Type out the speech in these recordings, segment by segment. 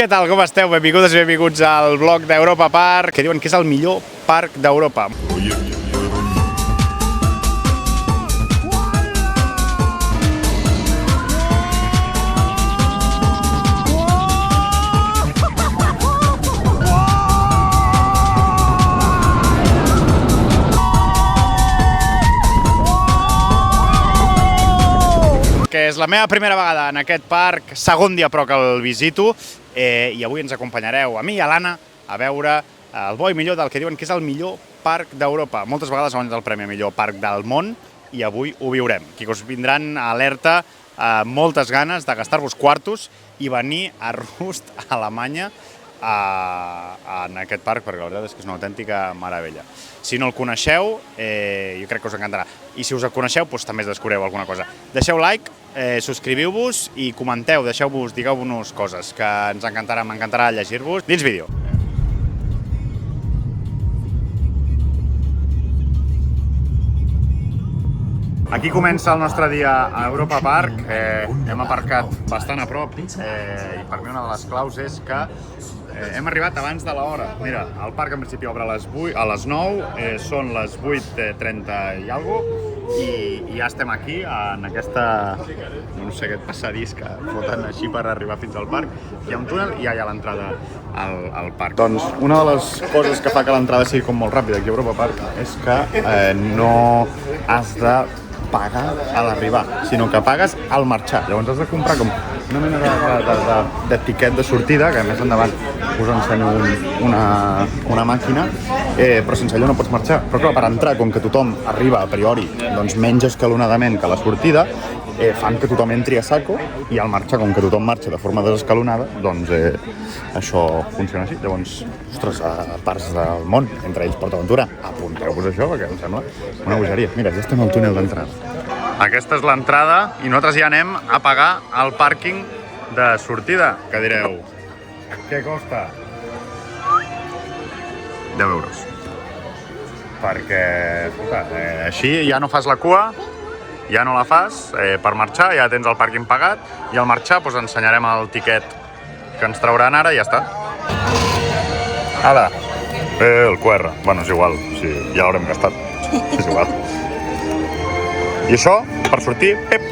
Què tal, com esteu? Benvingudes i benvinguts al blog d'Europa Park, que diuen que és el millor parc d'Europa. Que és la meva primera vegada en aquest parc, segon dia però que el visito, i avui ens acompanyareu a mi i a l'Anna a veure el bo i millor del que diuen que és el millor parc d'Europa. Moltes vegades ha guanyat el premi a millor parc del món i avui ho viurem. Aquí us vindran alerta moltes ganes de gastar-vos quartos i venir a Rust, a Alemanya, en aquest parc, perquè la veritat és que és una autèntica meravella. Si no el coneixeu, jo crec que us encantarà. I si us el coneixeu, doncs també descobreu alguna cosa. Deixeu like, subscriviu-vos i comenteu, digueu-nos coses, que ens encantarà, m'encantarà llegir-vos. Dins vídeo. Aquí comença el nostre dia a Europa Park. Hem aparcat bastant a prop i per mi una de les claus és que hem arribat abans de l'hora. Mira, el parc en principi obre a les 9, són les 8:30 i alguna cosa, i ja estem aquí en aquesta, no sé, aquest passadís que foten així per arribar fins al parc. Hi ha un túnel i ja hi ha l'entrada al parc. Doncs una de les coses que fa que l'entrada sigui com molt ràpida aquí a Europa Park és que no has de pagar a l'arribar, sinó que pagues al marxar. Llavors has de comprar com una mena de tiquet de sortida, que més endavant us ensenyo una màquina, però sense allò no pots marxar. Però clar, per entrar, com que tothom arriba a priori doncs menys escalonadament que la sortida, fan que tothom entri a saco, i al marxar, com que tothom marxa de forma desescalonada, doncs això funciona així. Llavors, ostres, a parts del món, entre ells PortAventura, apunteu-vos això, perquè em sembla una bogeria. Mira, ja estem al túnel d'entrada. Aquesta és l'entrada i nosaltres ja anem a pagar el pàrquing de sortida, que direu, què costa? 10 euros. Perquè, escolta, així ja no fas la cua, ja no la fas per marxar, ja tens el pàrquing pagat, i al marxar doncs ensenyarem el tiquet que ens trauran ara i ja està. Ara, el QR, bueno, és igual, ja l'haurem gastat, és igual. I això, per sortir, pep!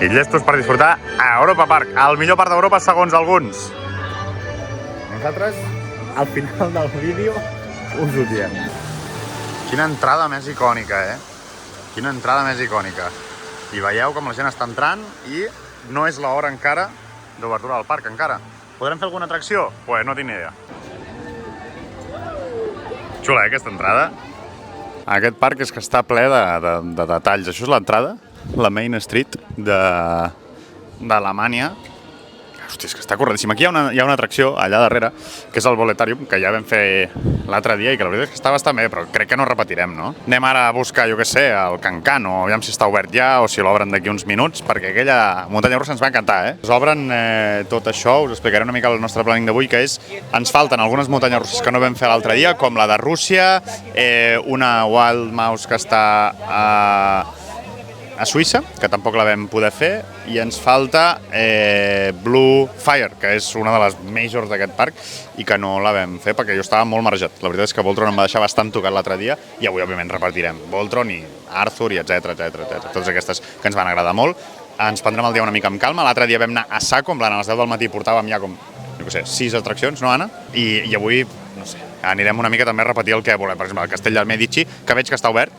I llestos per disfrutar a Europa Park, el millor parc d'Europa segons alguns. Nosaltres, al final del vídeo, us ho diem. Quina entrada més icònica, Quina entrada més icònica. I veieu com la gent està entrant i no és l'hora encara d'obertura del parc, encara. Podrem fer alguna atracció? Pues no tinc ni idea. Xula, aquesta entrada. Aquest parc és que està ple de detalls. Això és l'entrada, la Main Street d'Alemanya. Hòstia, és que està corredíssim. Aquí hi ha una atracció allà darrere, que és el Boletarium, que ja vam fer l'altre dia i que la veritat és que està bastant bé, però crec que no repetirem, no? Anem ara a buscar, jo què sé, el Can-Can, o aviam si està obert ja o si l'obren d'aquí uns minuts, perquè aquella muntanya russa ens va encantar, Ens obren tot això, us explicaré una mica el nostre planning d'avui, que és, ens falten algunes muntanyes russes que no vam fer l'altre dia, com la de Rússia, una Wild Mouse que està a Suïssa, que tampoc la vam poder fer, i ens falta Blue Fire, que és una de les majors d'aquest parc i que no la vam fer perquè jo estava molt marejat. La veritat és que Voltron em va deixar bastant tocat l'altre dia i avui, òbviament, repartirem Voltron i Arthur i etc. Totes aquestes que ens van agradar molt. Ens prendrem el dia una mica amb calma. L'altre dia vam anar a saco, en plan, a les 10 del matí portàvem ja com, jo què sé, 6 atraccions, no, Anna? I avui, no sé, anirem una mica també a repetir el que volem. Per exemple, el Castell del Medici, que veig que està obert,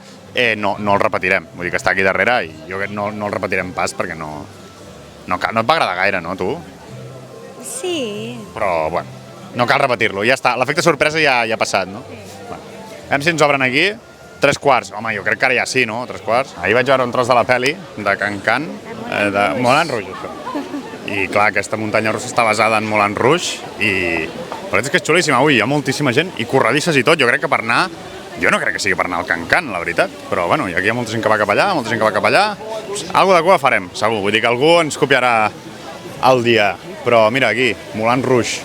no el repetirem. Vull dir que està aquí darrere i jo no el repetirem pas perquè no et va agradar gaire, no, tu? Sí. Però, bueno, no cal repetir-lo, ja està. L'efecte sorpresa ja ha passat, no? Bueno, veiem si ens obren aquí. 3/4. Home, jo crec que ara ja sí, no? 3/4. Ahir vaig veure un tros de la peli de Can-Can, de Moulin Rouge, això. I, clar, aquesta muntanya russa està basada en Moulin Rouge i la veritat és que és xulíssima. Avui hi ha moltíssima gent i corredisses i tot. Jo crec que per anar... Jo no crec que sigui per anar al Can-Can, la veritat, però bueno, aquí hi ha molta gent que va cap allà, molta gent que va cap allà. Algo de cua farem, segur, vull dir que algú ens copiarà el dia. Però mira aquí, Moulin Rouge,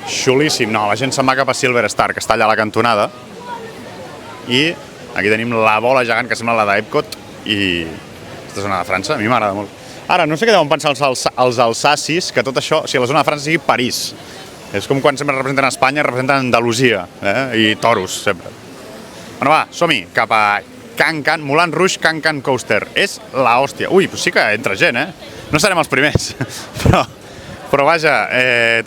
xulíssim. No, la gent se'n va cap a Silver Star, que està allà a la cantonada. I aquí tenim la bola gegant que sembla la d'Epcot i aquesta zona de França, a mi m'agrada molt. Ara, no sé què deuen pensar els alsacis, que tot això, o sigui, la zona de França sigui París. És com quan sempre representen Espanya, representen Andalusia, i toros, sempre. Bueno, va, som-hi, cap a Can, Moulin Rouge Can Coaster. És la hòstia. Ui, doncs sí que entra gent, No serem els primers, però vaja,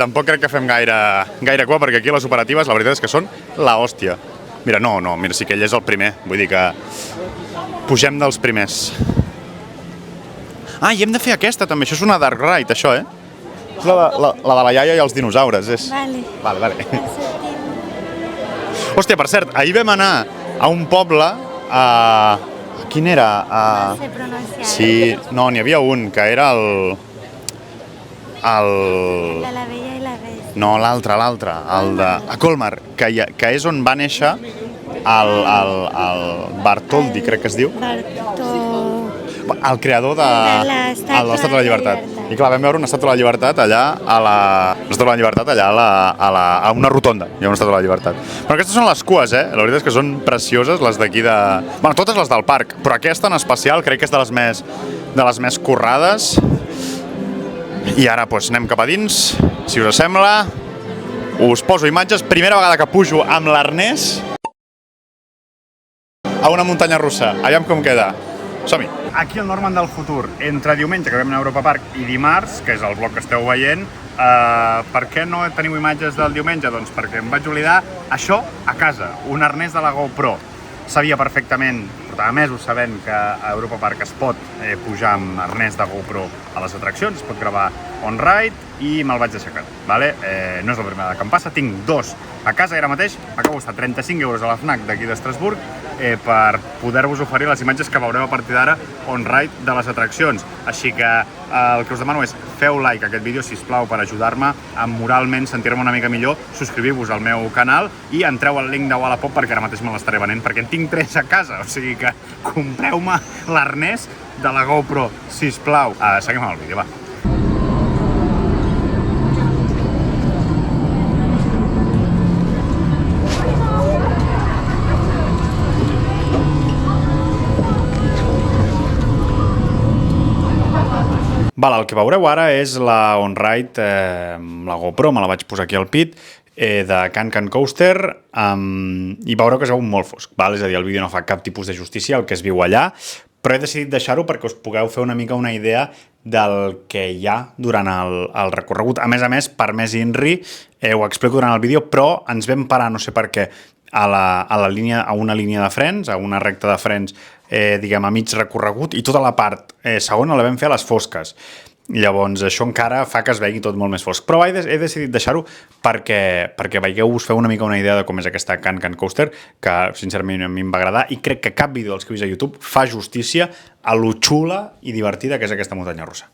tampoc crec que fem gaire cua, perquè aquí les operatives, la veritat és que són la hòstia. Mira, mira, sí que ell és el primer, vull dir que pugem dels primers. Ah, i hem de fer aquesta també, això és una Dark Ride, això, És la de la iaia i els dinosaures, és... Vale. Hòstia, per cert, ahir vam anar a un poble, quin era? No sé pronunciar. Sí, no, n'hi havia un, que era el... La Bella i la Bèstia. No, l'altre, el de... A Colmar, que és on va néixer el Bartoldi, crec que es diu. El creador de l'Estàtua de la Llibertat. I clar, vam veure una Estàtua de la Llibertat allà a una rotonda. Hi ha una Estàtua de la Llibertat. Però aquestes són les cues, La veritat és que són precioses, les d'aquí de... Bueno, totes les del parc, però aquesta en especial crec que és de les més currades. I ara doncs, anem cap a dins, si us sembla. Us poso imatges. Primera vegada que pujo amb l'arnès a una muntanya russa. Aviam com queda. Som-hi. Aquí el Norman del futur. Entre diumenge, que vam anar a Europa Park, i dimarts, que és el vlog que esteu veient, per què no teniu imatges del diumenge? Doncs perquè em vaig oblidar això a casa, un arnès de la GoPro. Sabia perfectament, portava mesos sabent que a Europa Park es pot pujar amb arnès de GoPro a les atraccions, es pot gravar on-ride i me'l vaig deixar a casa. No és la primera vegada que em passa, tinc dos a casa i ara mateix m'acabo de gastar 35 euros a la FNAC d'aquí d'Estrasburg per poder-vos oferir les imatges que veureu a partir d'ara on-ride de les atraccions. Així que el que us demano és feu like a aquest vídeo, sisplau, per ajudar-me a moralment sentir-me una mica millor, subscriviu-vos al meu canal i entreu al link de Wallapop perquè ara mateix me l'estaré venent, perquè en tinc 3 a casa, o sigui que compreu-me l'arnès de la GoPro, sisplau. Seguim amb el vídeo, va. El que veureu ara és la on-ride amb la GoPro, me la vaig posar aquí al pit, de Can Coaster, i veureu que es veu molt fosc. És a dir, el vídeo no fa cap tipus de justícia al que es viu allà, però he decidit deixar-ho perquè us pugueu fer una mica una idea del que hi ha durant el recorregut. A més, per més INRI, ho explico durant el vídeo, però ens vam parar, no sé per què, a una línia de frens, a una recta de frens, diguem, a mig recorregut, i tota la part segona la vam fer a les fosques. Llavors, això encara fa que es vegi tot molt més fosc. Però he decidit deixar-ho perquè veieu-vos fer una mica una idea de com és aquesta Can Coaster, que sincerament a mi em va agradar, i crec que cap vídeo dels que he vist a YouTube fa justícia a lo xula i divertida que és aquesta muntanya russa.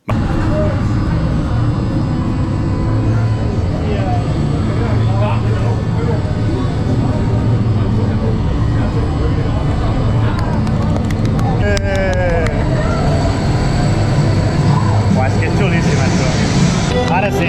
Ara sí.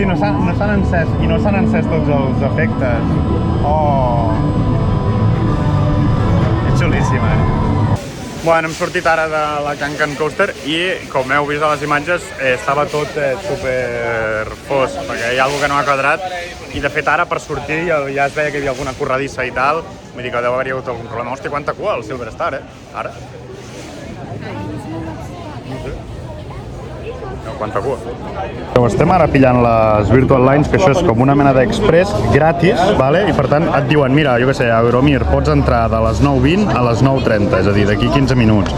Sí, no s'han encès, i no s'han encès tots els efectes. Oh! És xulíssima, Bueno, hem sortit ara de la Can Coaster i, com heu vist a les imatges, estava tot super fos, perquè hi ha alguna que no ha quadrat i, de fet, ara per sortir ja es veia que hi havia alguna corredissa i tal, vull dir que deu haver-hi hagut algun problema. Hòstia, quanta cua al Silver Star, Ara. Quanta cua. Estem ara pillant les Virtual Lines, que això és com una mena d'express gratis, vale? I per tant et diuen, mira, jo què sé, a Euromir pots entrar de les 9:20 a les 9:30, és a dir, d'aquí 15 minuts.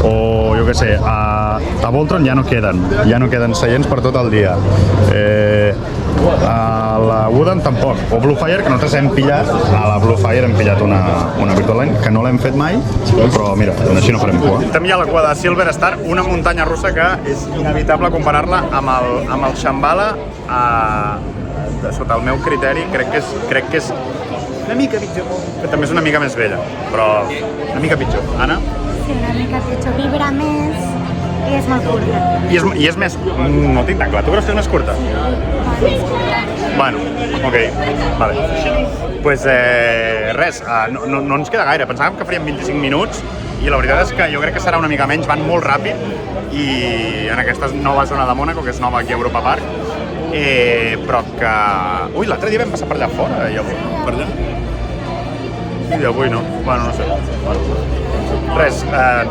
O, jo què sé, a Voltron ja no queden seients per tot el dia. A la Wooden tampoc, o Bluefire, que nosaltres hem pillat, a la Bluefire hem pillat una Virtual Line, que no l'hem fet mai, però mira, així no farem cua. També hi ha la cua de Silver Star, una muntanya russa que és inevitable comparar-la amb el Shambhala, sota el meu criteri, crec que és una mica pitjor, que també és una mica més vella, però una mica pitjor. Anna? Sí, una mica pitjor. Vibra més i és molt curta. I és més... No tinc tan clar. Tu creus que és més curta? Bueno, ok. Vale. Pues res, no ens queda gaire. Pensàvem que faríem 25 minuts i la veritat és que jo crec que serà una mica menys. Van molt ràpid i en aquesta nova zona de Mònaco, que és nova aquí a Europa Park, però que... Ui, l'altre dia vam passar per allà fora i avui per allà. I avui no. Bueno, no sé. Res,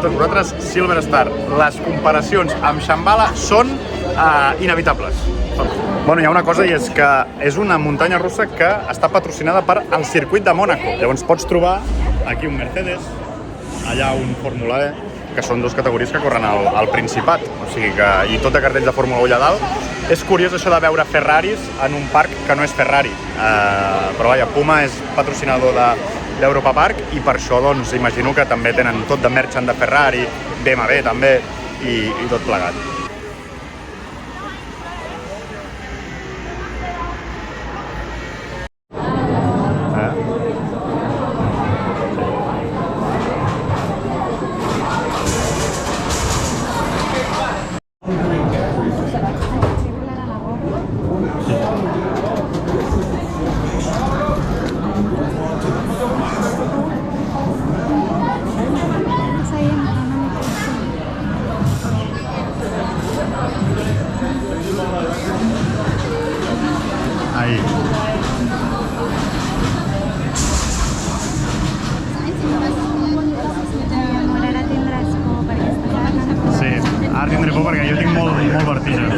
tots vosaltres, Silver Star, les comparacions amb Shambhala són inevitables. Bueno, hi ha una cosa i és que és una muntanya russa que està patrocinada per el circuit de Mònaco. Llavors pots trobar aquí un Mercedes, allà un Fórmula E, que són dues categories que corren al Principat, o sigui que, i tot de cartells de Fórmula 1 allà dalt. És curiós això de veure Ferraris en un parc que no és Ferrari, però vaja, Puma és patrocinador d'Europa Park i per això doncs imagino que també tenen tot de merchant de Ferrari, BMW també i tot plegat. Ara tindré por perquè jo tinc molt vertigen.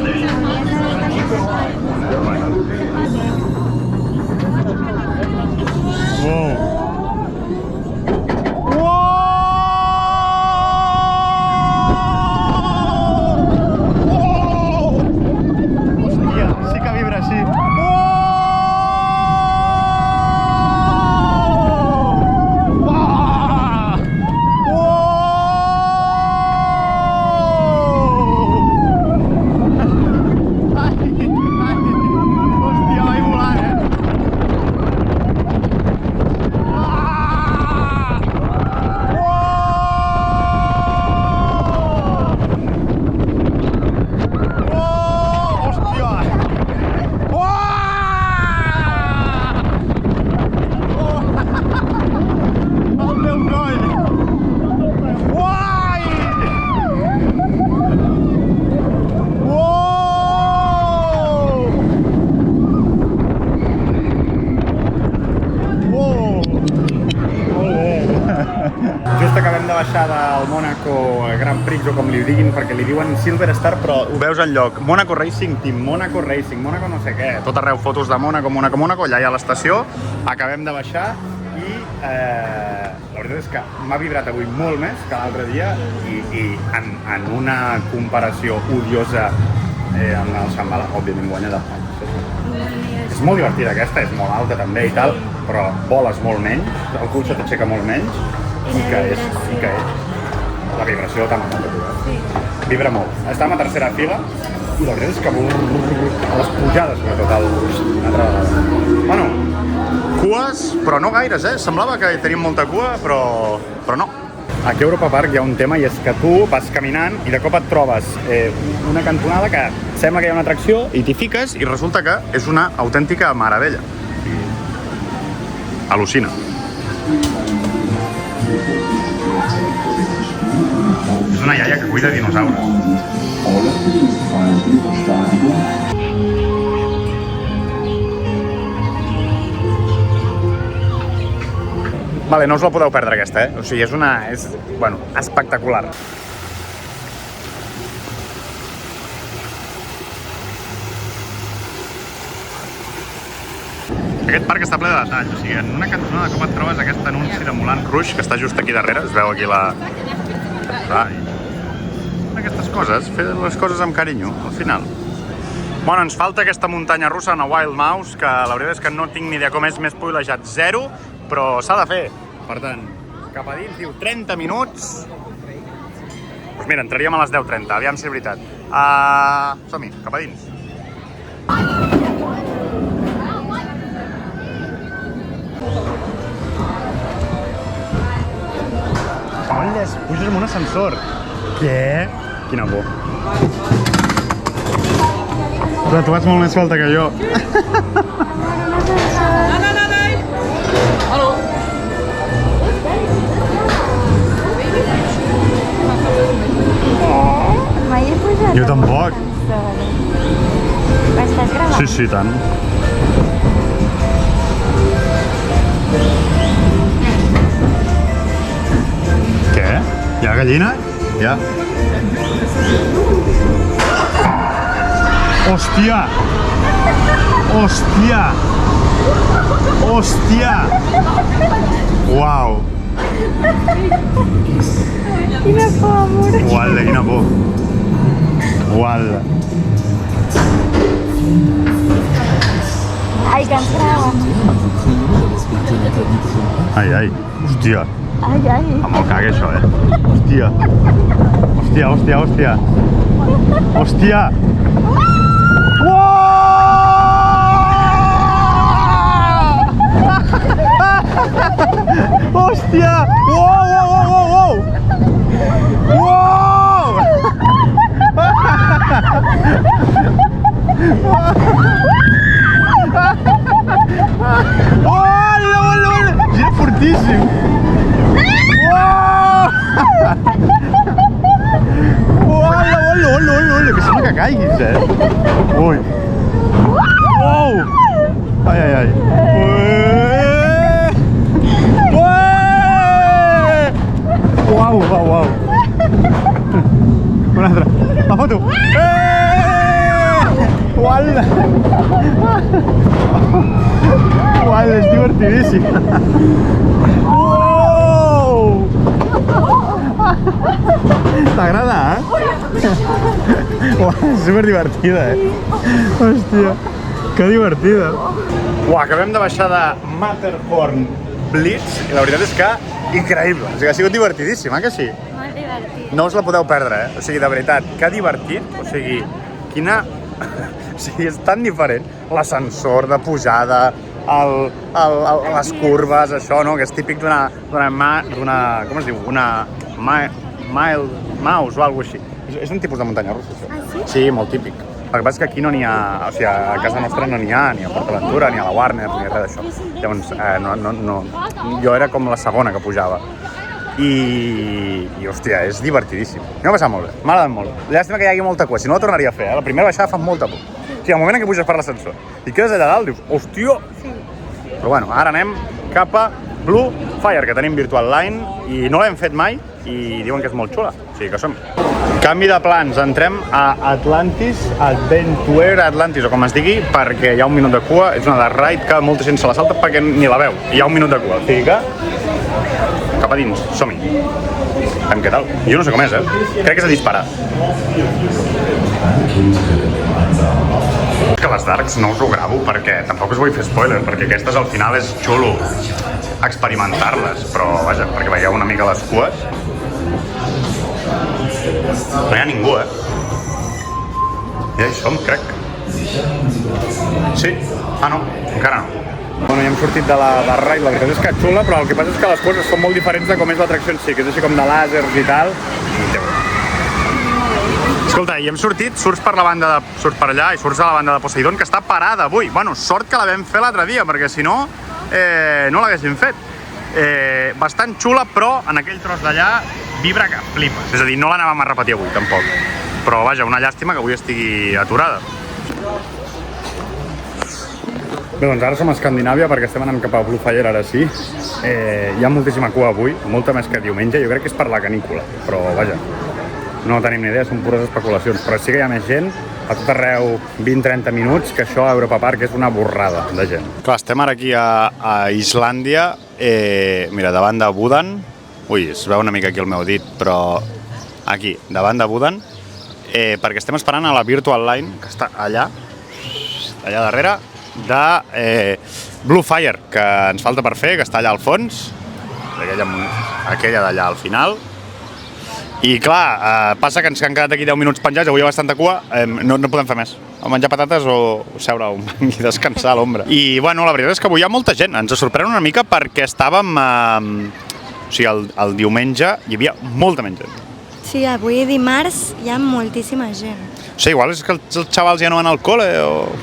Wow! Hòstia, sí que vibra així. Just acabem de baixar del Mònaco Grand Prix, o com li diguin, perquè li diuen Silver Star, però ho veus enlloc. Mònaco Racing Team, Mònaco Racing, Mònaco no sé què. Tot arreu fotos de Mònaco, allà hi ha l'estació. Acabem de baixar i la veritat és que m'ha vibrat avui molt més que l'altre dia i en una comparació odiosa amb el Shambhala, òbviament guanya de És molt divertida aquesta, és molt alta també i tal, però voles molt menys, el cul se t'aixeca molt menys i que és la vibració també vibra molt. Estàvem a tercera fila i la veritat és que a les pujades, sobretot, una altra vegada. Bueno, cues, però no gaires, Semblava que teníem molta cua, però no. aquí a Europa Park hi ha un tema i és que tu vas caminant i de cop et trobes una cantonada que sembla que hi ha una atracció i t'hi fiques i resulta que és una autèntica meravella. Al·lucina. És una iaia que cuida dinosaures. Vale, no us la podeu perdre aquesta, O sigui, és espectacular. Aquest parc està ple de detalls, o sigui, en una cantonada com et trobes aquest anunci de Moulin Rouge, que està just aquí darrere, es veu aquí la... Aquestes coses, fer les coses amb carinyo, al final. Bueno, ens falta aquesta muntanya russa, una Wild Mouse, que la veritat és que no tinc ni idea com és, més spoilejat, 0, però s'ha de fer. Per tant, cap a dins, diu 30 minuts. Doncs mira, entraríem a les 10:30, aviam si és veritat. Som-hi, cap a dins. Olles, puges amb un ascensor. Què? Quina por. Però tu vas molt més suelta que jo. Hallo. Mai he pujat. Jo tampoc. Estàs gravant? Sí, tant. Què? Hi ha gallina? Ja. Hòstia! Hòstia! Hòstia! Uau! Quina por, amor. Uala, quina por. Uala. Ai, que ens graven. Ai. Hòstia. Ai. Em el cague això, Hòstia. Hòstia. Hòstia. Hòstia! Uau! Hola! Gira fortíssim! Hola! Que sembla que caiguis, Ui! Uau! Ai! Uau! Una altra. La foto! Uala! Uala, és divertidíssim! Uau! T'agrada, És superdivertida, Hòstia, que divertida! Acabem de baixar de Matterhorn Blitz i la veritat és que increïble, o sigui, ha sigut divertidíssim, que sí? Molt divertit. No us la podeu perdre, O sigui, de veritat, que divertit, o sigui, quina... O sigui, és tan diferent l'ascensor de pujada, les curves, això, no? Que és típic d'una... com es diu? Una mild mouse o alguna cosa així. És un tipus de muntanya russa, això. Ah, sí? Sí, molt típic. El que passa és que aquí no n'hi ha... O sigui, a casa nostra no n'hi ha, ni a PortAventura, ni a la Warner, ni res d'això. Llavors, no... Jo era com la segona que pujava. I hòstia, és divertidíssim. M'ha passat molt bé, m'ha agradat molt. Llàstima que hi hagi molta cua, si no la tornaria a fer, La primera baixada fa molta por. O sigui, al moment en què puges per l'ascensor i quedes allà dalt, dius, hòstia! Sí. Però bueno, ara anem cap a Blue Fire, que tenim Virtual Line, i no l'hem fet mai, i diuen que és molt xula, o sigui que som. Canvi de plans, entrem a Atlantis, Adventure Atlantis, o com es digui, perquè hi ha un minut de cua, és una de ride que molta gent se la salta perquè ni la veu, hi ha un minut de cua, o sigui que... Cap a dins, som-hi. Què tal? Jo no sé com és, Crec que és a disparar. Que les Darks no us ho gravo perquè tampoc us vull fer spoiler, perquè aquestes al final és xulo experimentar-les, però vaja, perquè veieu una mica les cues. No hi ha ningú, Ja hi som, crec. Sí? Ah, no, encara no. Bueno, ja hem sortit de la barra i la veritat és que xula, però el que passa és que les coses són molt diferents de com és l'atracció en si, que és així com de làsers i tal. Escolta, i hem sortit, surts per allà i surts a la banda de Poseidon, que està parada avui. Bueno, sort que la vam fer l'altre dia, perquè si no, no l'haguéssim fet. Bastant xula, però en aquell tros d'allà vibra que flipes. És a dir, no l'anàvem a repetir avui, tampoc. Però vaja, una llàstima que avui estigui aturada. Bé, doncs ara som a Escandinàvia perquè estem anant cap a Blue Fire, ara sí. Hi ha moltíssima cua avui, molta més que diumenge. Jo crec que és per la canícula, però vaja, no tenim ni idea, són pures especulacions. Però sí que hi ha més gent, a tot arreu 20-30 minuts, que això a Europa Park és una borrada de gent. Clar, estem ara aquí a Islàndia, mira, davant de Budan. Ui, es veu una mica aquí el meu dit, però aquí, davant de Budan, perquè estem esperant a la Virtual Line, que està allà darrere, de Blue Fire, que ens falta per fer, que està allà al fons, aquella d'allà al final. I clar, passa que ens han quedat aquí 10 minuts penjats, avui hi ha bastanta cua, no podem fer més. O menjar patates o seure a un banc i descansar a l'ombra. I bueno, la veritat és que avui hi ha molta gent, ens sorprèn una mica perquè estàvem, o sigui, el diumenge hi havia molta menys gent. Sí, avui dimarts hi ha moltíssima gent. Sí, igual és que els xavals ja no van al col·le,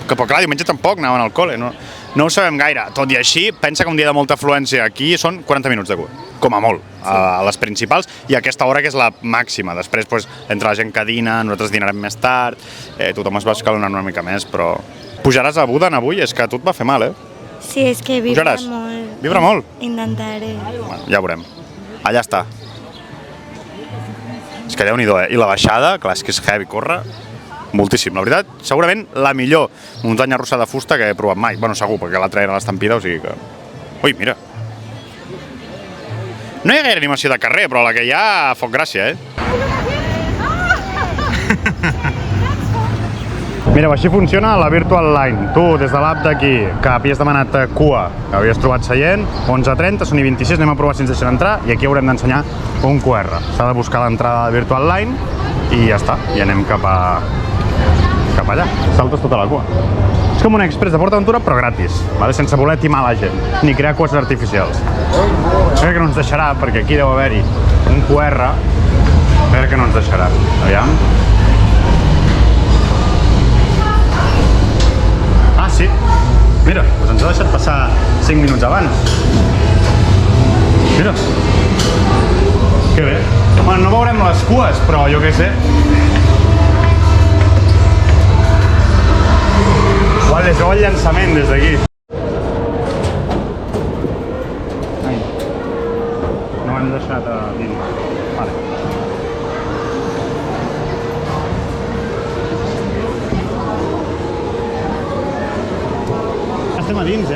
però clar, diumenge tampoc anaven al col·le, no ho sabem gaire. Tot i així, pensa que un dia de molta afluència aquí són 40 minuts de cua, com a molt, a les principals, i a aquesta hora que és la màxima. Després, entre la gent que dina, nosaltres dinarem més tard, tothom es va escalonar una mica més, però pujaràs a Budan avui? És que a tu et va fer mal, Sí, és que vibra pujaràs? molt. Vibra molt? Intentaré. Bueno, ja veurem. Allà està. És que Déu-n'hi-do, I la baixada, clar, és que és heavy, corre moltíssim. La veritat, segurament la millor muntanya russa de fusta que he provat mai. Bueno, segur, perquè l'altra era l'estampida, o sigui que... Ui, mira. No hi ha gaire animació de carrer, però la que hi ha foc gràcia, Mireu, així funciona la Virtual Line. Tu, des de l'app d'aquí, que havies demanat cua, que havies trobat seient, 11:30, són i 26, anem a provar si ens deixen entrar, i aquí haurem d'ensenyar un QR. S'ha de buscar l'entrada de la Virtual Line i ja està, i anem cap allà. Saltes tota la cua. És com un express de PortAventura, però gratis, sense voler timar la gent, ni crear cues artificials. Crec que no ens deixarà, perquè aquí deu haver-hi un QR, crec que no ens deixarà. Aviam. Ah, sí. Mira, doncs ens ha deixat passar 5 minuts abans. Mira. Que bé. Bueno, no veurem les cues, però jo què sé. Igual es veu el llançament des d'aquí. No ho hem deixat a dins. Vale. Estem a dins,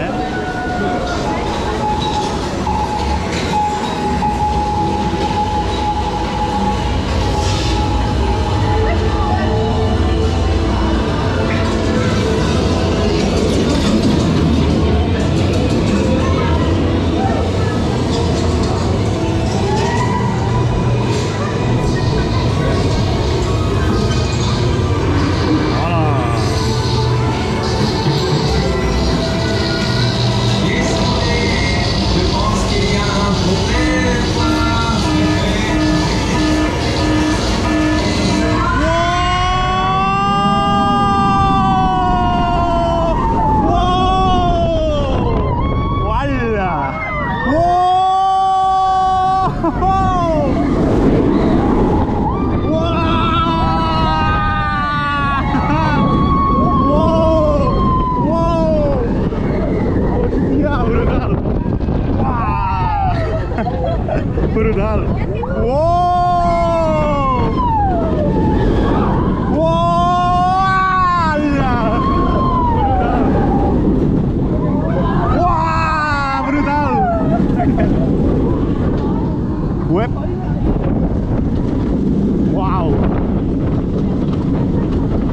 Brutal! Uau! Uau! Brutal! Uep! Uau!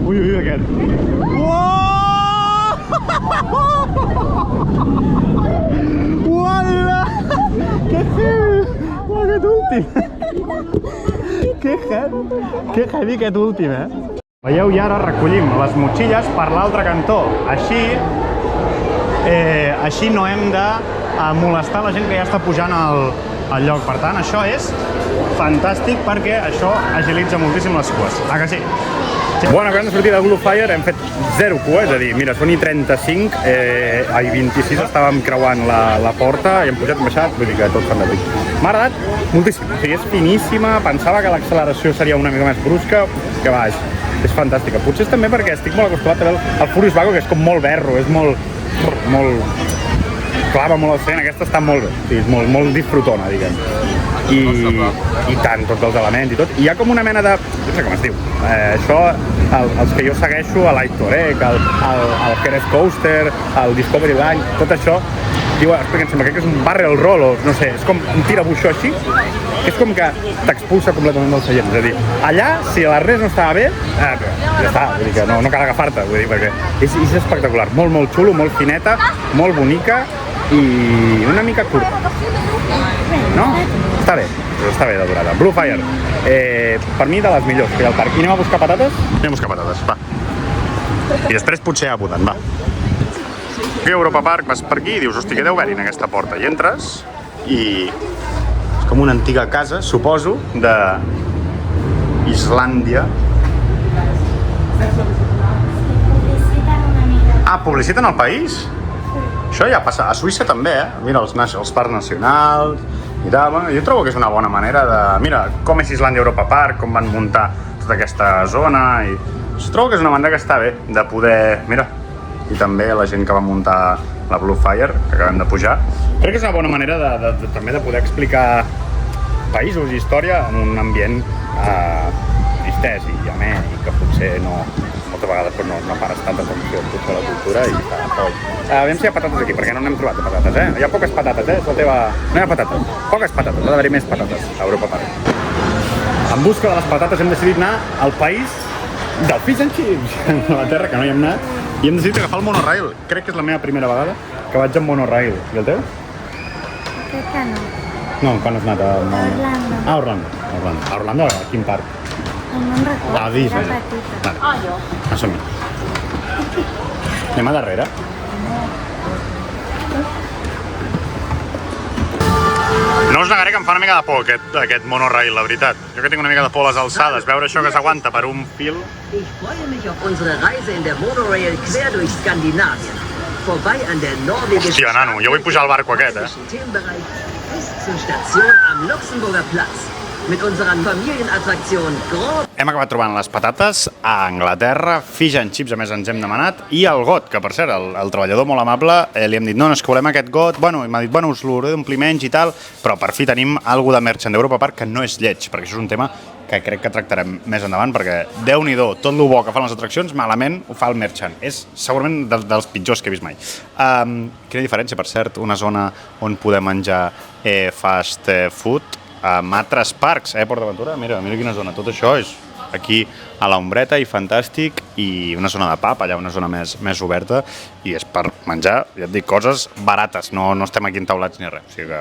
Ui, aquest! Uau! Uala! Que heavy! Aquest últim! Que heavy aquest últim, Veieu, i ara recollim les motxilles per l'altre cantó. Així així no hem de molestar la gent que ja està pujant al lloc. Per tant, això és fantàstic perquè això agilitza moltíssim les cues. Ah, que sí? Bueno, acabem de sortir de Blue Fire, hem fet 0 cua, és a dir, mira, són i 35, a i 26 estàvem creuant la porta i hem pujat, hem baixat, vull dir que tot fantàstic. M'ha agradat moltíssim, o sigui, és finíssima, pensava que l'acceleració seria una mica més brusca, que va, és fantàstica. Potser és també perquè estic molt acostumat a veure el Furious Bago, que és com molt berro, és molt clava molt el cent, aquesta està molt bé, o sigui, és molt disfrutona, diguem. I tant, tots els elements i tot. I hi ha com una mena de... no sé com es diu. Això, els que jo segueixo, a l'Aitorec, el Jerez Coaster, el Discovery Line, tot això, diu, em sembla que és un barrel roll, o no sé, és com un tirabuixó així, que és com que t'expulsa completament del seient. És a dir, allà, si l'arnès no estava bé, ja està, vull dir que no cal agafar-te, vull dir, perquè és espectacular, molt xulo, molt fineta, molt bonica i una mica curta. No? Està bé de durada. Blue Fire, per mi de les millors que hi ha al parc. I anem a buscar patates? Anem a buscar patates, va. I després potser a Bhutan, va. Aquí a Europa Park vas per aquí i dius, hosti, què deu haver-hi en aquesta porta? I entres i és com una antiga casa, suposo, de Islàndia. Ah, publiciten el país? Això ja passa a Suïssa també, Mira, els parcs nacionals i tal. Bueno, jo trobo que és una bona manera de... Mira, com és Islàndia Europa Park, com van muntar tota aquesta zona i... Trobo que és una manera que està bé de poder... Mira, i també la gent que va muntar la Blue Fire, que acabem de pujar. Crec que és una bona manera també de poder explicar països i història en un ambient distès i amè i que potser moltes vegades no pares tanta atenció potser a la cultura i fa bo. Aviam si hi ha patates aquí, perquè no n'hem trobat de patates, Hi ha poques patates, és la teva... No hi ha patates, poques patates, ha d'haver-hi més patates a Europa Park. En busca de les patates hem decidit anar al país del Fish and Chips, a Anglaterra, que no hi hem anat, i hem decidit agafar el monorail. Crec que és la meva primera vegada que vaig amb monorail. I el teu? Crec que no. No, quan has anat a... Orlando. A Orlando, a quin parc? No em recordo, A Disney. era petita. Vale. Som-hi. Anem a darrere. No us negaré que em fa una mica de por aquest monorail, la veritat. Jo que tinc una mica de por a les alçades, veure això que s'aguanta per un fil... Ich freue mich auf unsere Reise in der Monorail quer durch Skandinavien. Vorbei an der norwegischen... Hòstia, nano, jo vull pujar al barco aquest, Themenbereich bis zur Station am Luxemburger Platz. Mit unserer Familienattraktion Grand... Hem acabat trobant les patates a Anglaterra, Fish and Chips, a més ens hem demanat, i el got, que per cert, el treballador molt amable, li hem dit, no, és que volem aquest got, bueno, i m'ha dit, bueno, us l'hauré d'omplir menys i tal, però per fi tenim alguna de merchant d'Europa Park que no és lleig, perquè això és un tema que crec que tractarem més endavant, perquè Déu-n'hi-do, tot el bo que fan les atraccions, malament ho fa el merchant. És segurament dels pitjors que he vist mai. Quina diferència, per cert, una zona on podem menjar fast food, amb altres parcs, PortAventura, mira quina zona, tot això és aquí a l'ombreta i fantàstic, i una zona de pub, allà una zona més oberta, i és per menjar, ja et dic, coses barates, no estem aquí entaulats ni res, o sigui que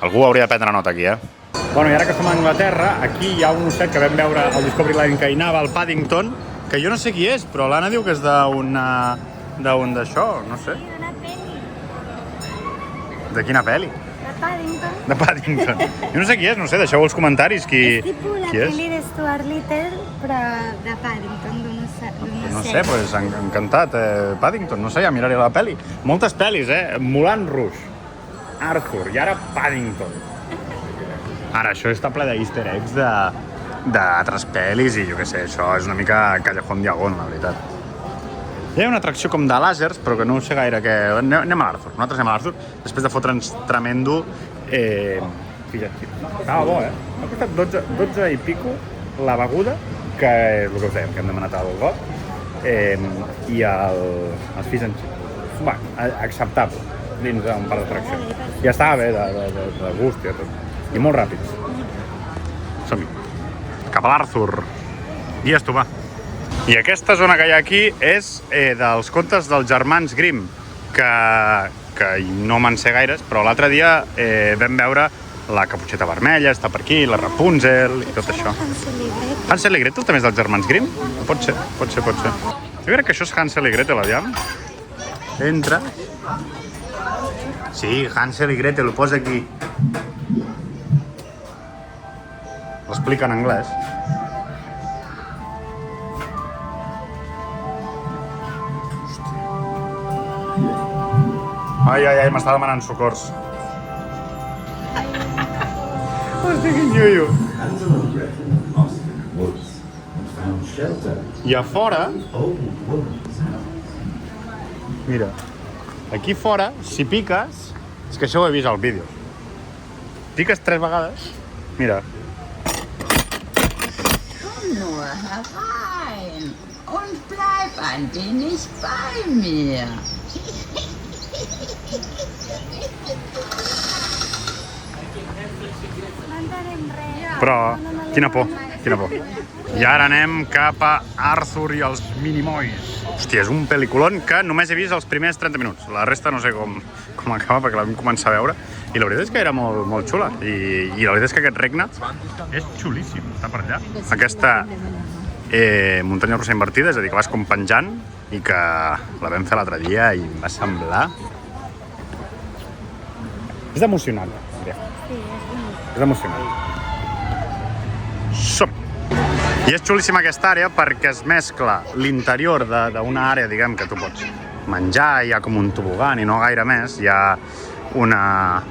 algú hauria de prendre nota aquí, Bueno, i ara que som a Anglaterra, aquí hi ha un osset que vam veure al Discovery Line que hi anava, al Paddington, que jo no sé qui és, però l'Anna diu que és d'un d'això, no sé. Una peli De quina pel·li? de Paddington. De Paddington. Jo no sé qui és, no sé, deixeu als comentaris qui És tipus la qui és. peli de Stuart Little, però de Paddington, No sé, pues, encantat. Paddington, no sé, ja miraré la pel·li. Moltes pel·lis, Moulin Rouge, Arthur i ara Paddington. Ara, això està ple d'easter eggs d'altres pel·lis i jo què sé, això és una mica Callejón Diagon, la veritat. Hi ha una atracció com de làsers, però que no sé gaire què... Anem a l'Arthur, nosaltres anem a l'Arthur, després de fotre'ns tremendo... Estava bo, Ha costat 12 i pico la beguda, que és el que us dèiem, que hem demanat al got, i els Fish and Chips. Bueno, acceptable, dins d'un parc d'atraccions. Ja estava bé, de gust i tot. I molt ràpid. Som-hi. Cap a l'Arthur. Guies tu, va. I aquesta zona que hi ha aquí és dels contes dels germans Grimm, que no me'n sé gaires, però l'altre dia vam veure la Caputxeta Vermella, està per aquí, la Rapunzel i tot això. Hansel i Gretel també és dels germans Grimm? Pot ser. Jo crec que això és Hansel i Gretel, aviam. Entra. Sí, Hansel i Gretel, ho posa aquí. L'explica en anglès. Ai, ai, ai, m'està demanant socors. Hòstia, quin ioio. I a fora... Mira, aquí fora, si piques... És que això ho he vist al vídeo. Piques 3 vegades... Mira. Komm nur herein und bleib ein wenig bei mir. Però, quina por, quina por. I ara anem cap a Arthur i els Minimoys. Hòstia, és un pel·lículon que només he vist els primers 30 minuts. La resta no sé com acaba, perquè la vam començar a veure. I la veritat és que era molt xula. I la veritat és que aquest regne és xulíssim. Està per allà. Aquesta muntanya russa invertida, és a dir, que vas com penjant i que la vam fer l'altre dia i em va semblar... És emocionant. És emocionant. Som! I és xulíssima aquesta àrea perquè es mescla l'interior d'una àrea, diguem, que tu pots menjar, hi ha com un tobogan i no gaire més, hi ha una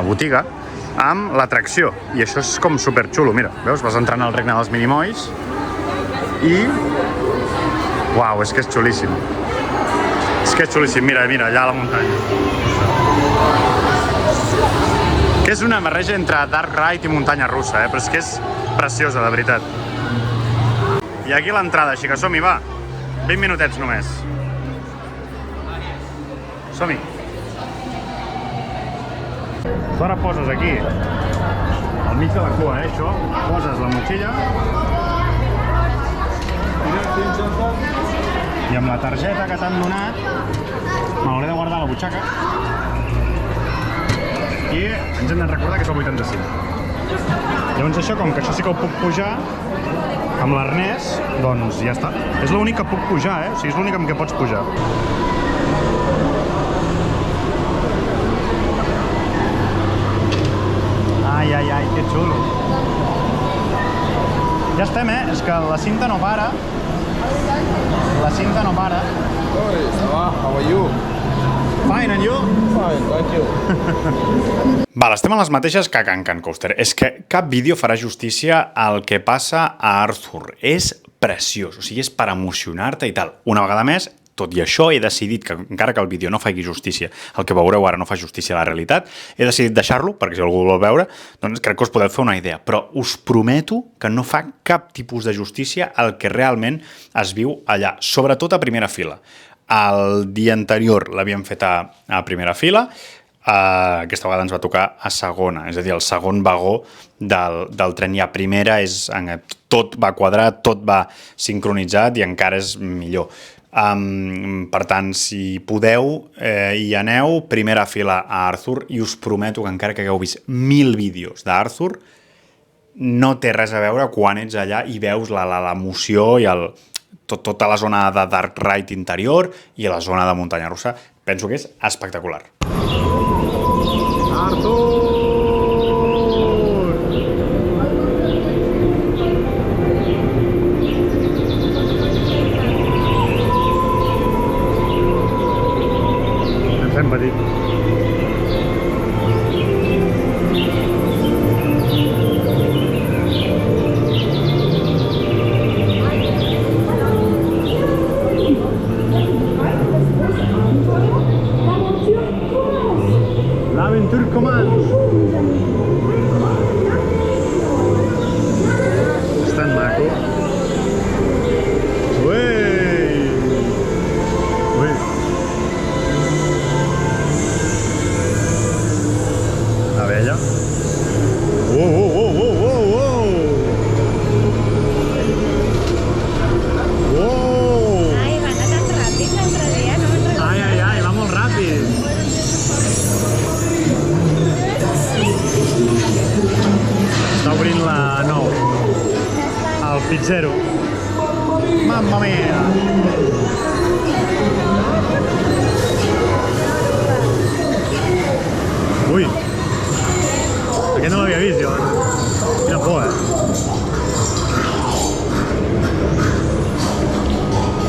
botiga amb l'atracció. I això és com superxulo, mira, veus? Vas entrant al regne dels Minimoys i... Uau, és que és xulíssim. És que és xulíssim, mira, allà a la muntanya. Que és una barreja entre Dark Ride i muntanya russa, però és que és preciosa, de veritat. I aquí l'entrada, així que som-hi, va. 20 minutets només. Som-hi. Ara poses aquí, al mig de la cua, això, poses la motxilla i amb la targeta que t'han donat me l'hauré de guardar a la butxaca i ens hem de recordar que és el 85. Llavors això, com que això sí que ho puc pujar amb l'arnès, doncs ja està. És l'únic que puc pujar, O sigui, és l'únic amb què pots pujar. Ai, ai, ai, que xulo. Ja estem, És que la cinta no para. La cinta no para. Hey, ça va? How are you? Fine, and you? Fine, thank you. Val, estem a les mateixes que a Can Coaster. És que cap vídeo farà justícia al que passa a Arthur. És preciós, o sigui, és per emocionar-te i tal. Una vegada més, tot i això, he decidit que, encara que el vídeo no faci justícia, el que veureu ara no fa justícia a la realitat, he decidit deixar-lo, perquè si algú vol veure, doncs crec que us podeu fer una idea. Però us prometo que no fa cap tipus de justícia al que realment es viu allà, sobretot a primera fila. El dia anterior l'havíem fet a primera fila, aquesta vegada ens va tocar a segona, és a dir, el segon vagó del tren. I a primera tot va quadrat, tot va sincronitzat i encara és millor. Per tant, si podeu, hi aneu, primera fila a Arthur, i us prometo que encara que hagueu vist 1000 vídeos d'Arthur, no té res a veure quan ets allà i veus l'emoció i tota la zona de Dark Ride interior i la zona de muntanya russa. Penso que és espectacular. Arthur! Ens hem patit. L'aventure commence! És tan maco. Uei! Uei! La vella. Ai, va anar tan ràpid l'altre dia, no me'n recordo. Ai, va molt ràpid. Està obrint la 9. El pizzero. Mamma mia!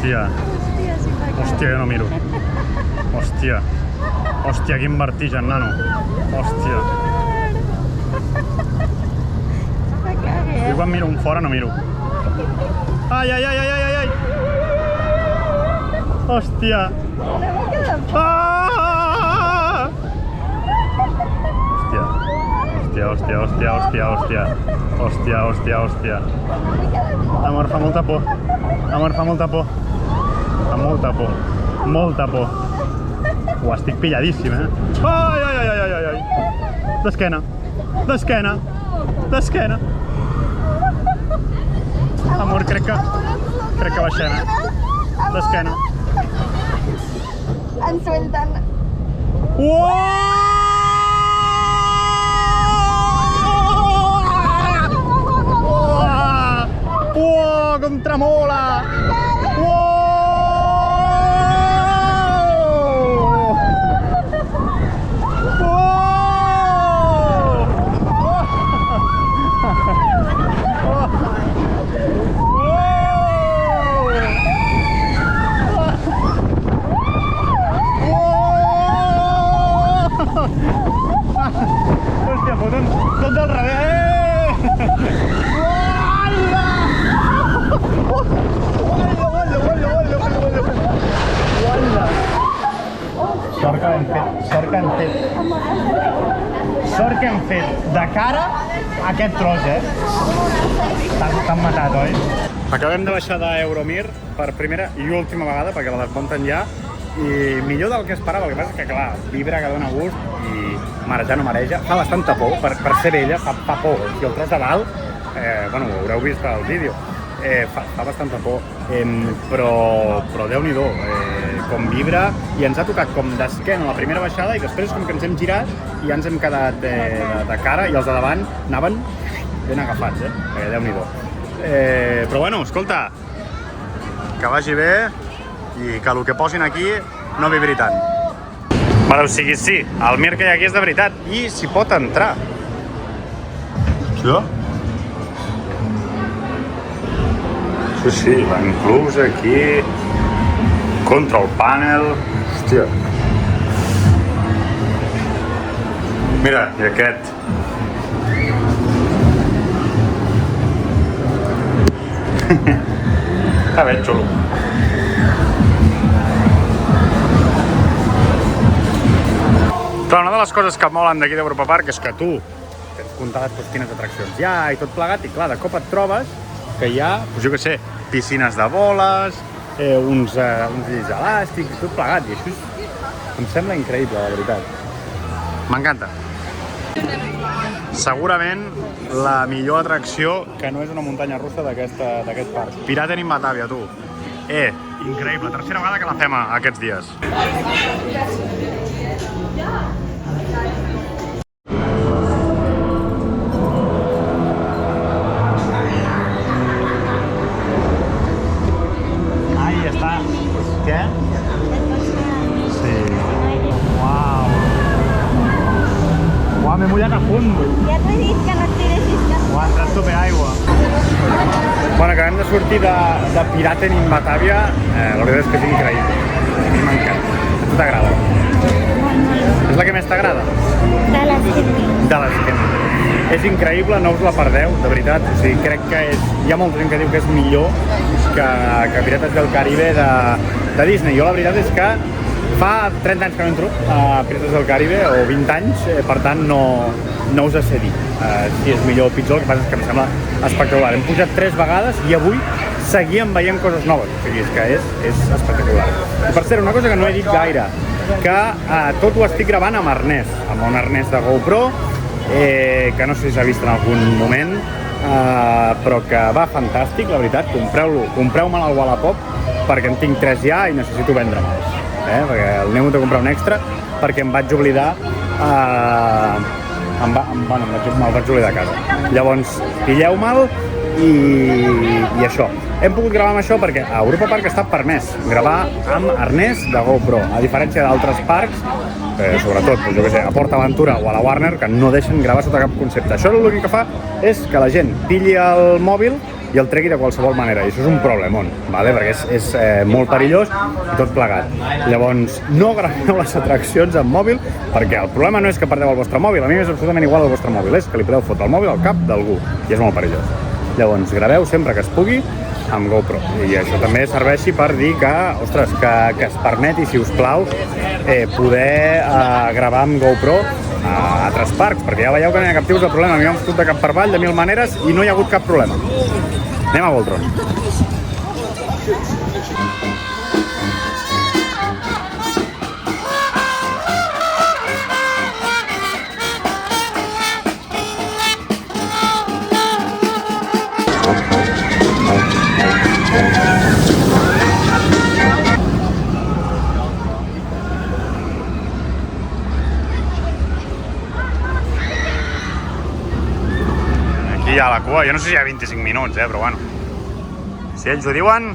Hòstia. Hòstia, jo no miro. Hòstia. Hòstia, quin vertigen, nano. Hòstia. Jo quan miro un fora no miro. Ai, ai, ai, ai, ai, ai! Hòstia! Ah! Hòstia, hòstia, hòstia, hòstia, hòstia. Hòstia, hòstia, hòstia. Amor, fa molta por. Amor, fa molta por. Fa molta por. Molta por. Ho estic pilladíssim, eh? Ai, ai, ai, ai, ai, ai. D'esquena. D'esquena. D'esquena. Amor, crec que baixem, eh? D'esquena. Ens suelten. Uau, com tremola! Hòstia, foten tot del revés! Uala! Uala! Sort que hem fet, sort que hem fet de cara a aquest tros, eh? T'han matat, oi? Acabem de baixar d'Euromir per primera i última vegada, perquè la desmunten ja, i millor del que esperava. El que passa és que, clar, vibra que dona gust i marejar no mareja. Fa bastanta por, per ser vella, fa por. Si el tros de dalt, bueno, ho haureu vist al vídeo, fa bastanta por, però Déu-n'hi-do, com vibra, i ens ha tocat com d'esquena la primera baixada i després com que ens hem girat i ja ens hem quedat de cara i els de davant anaven ben agafats, Déu-n'hi-do. Però bueno, escolta, que vagi bé i que el que posin aquí no vibri tant. Vale, o sigui, sí, el Mir que hi ha aquí és de veritat i s'hi pot entrar. Això? Sí, l'enclús aquí, control panel, hòstia. Mira, i aquest. Està bé, xulo. Clar, una de les coses que molen d'aquí d'Europa Park és que tu tens comptades quines atraccions hi ha i tot plegat, i clar, de cop et trobes que hi ha, doncs jo què sé, piscines de boles, uns llis elàstics, tot plegat, i això em sembla increïble, la veritat. M'encanta. Segurament la millor atracció que no és una muntanya russa d'aquest parc. Piraten in Batavia, tu. Increïble, tercera vegada que la fem aquests dies. Ahí està. Què? Sí. Uau. Uau, m'he mullat a fondo. Ja t'he dit que no et tiressis cap. Uau, ha entrat tope aigua. Bueno, acabem de sortir de Piraten in Batavia. La veritat és que és increïble. A mi m'encanta. A tu t'agrada? És la que més t'agrada? De l'esquena. De l'esquena. És increïble, no us la perdeu, de veritat. O sigui, crec que hi ha molta gent que diu que és millor que Pirates del Caribe de Disney. Jo la veritat és que fa 30 anys que no entro a Pirates del Caribe, o 20 anys, per tant no us sé dir si és millor o pitjor. El que passa és que em sembla espectacular. Hem pujat 3 vegades i avui seguíem veient coses noves, o sigui, és que és espectacular. I per cert, una cosa que no he dit gaire, que tot ho estic gravant amb arnès, amb un arnès de GoPro, que no sé si s'ha vist en algun moment, però que va fantàstic, la veritat. Compreu-me'l al Wallapop, perquè en tinc 3 ja i necessito vendre més, perquè n'he hagut de comprar un extra perquè em vaig oblidar me'l vaig oblidar a casa. Llavors, pilleu-me'l i això. Hem pogut gravar amb això perquè a Europa Park està permès gravar amb arnès de GoPro, a diferència d'altres parcs, sobretot, jo què sé, a PortAventura o a la Warner, que no deixen gravar sota cap concepte. Això l'únic que fa és que la gent pilli el mòbil i el tregui de qualsevol manera, i això és un problemon, vale? Perquè és molt perillós i tot plegat. Llavors, no graveu les atraccions amb mòbil, perquè el problema no és que perdeu el vostre mòbil, a mi és absolutament igual el vostre mòbil, és que li podeu fotre el mòbil al cap d'algú, i és molt perillós. Llavors, graveu sempre que es pugui amb GoPro, i això també serveixi per dir que, ostres, que es permeti, si us plau, poder gravar amb GoPro a altres parcs, perquè ja veieu que no hi ha cap tipus de problema. A mi m'han fotut de cap per avall de mil maneres i no hi ha hagut cap problema. Anem a Voltron. Aquí hi ha la cua, jo no sé si hi ha 25 minuts, però bueno. Si ells ho diuen,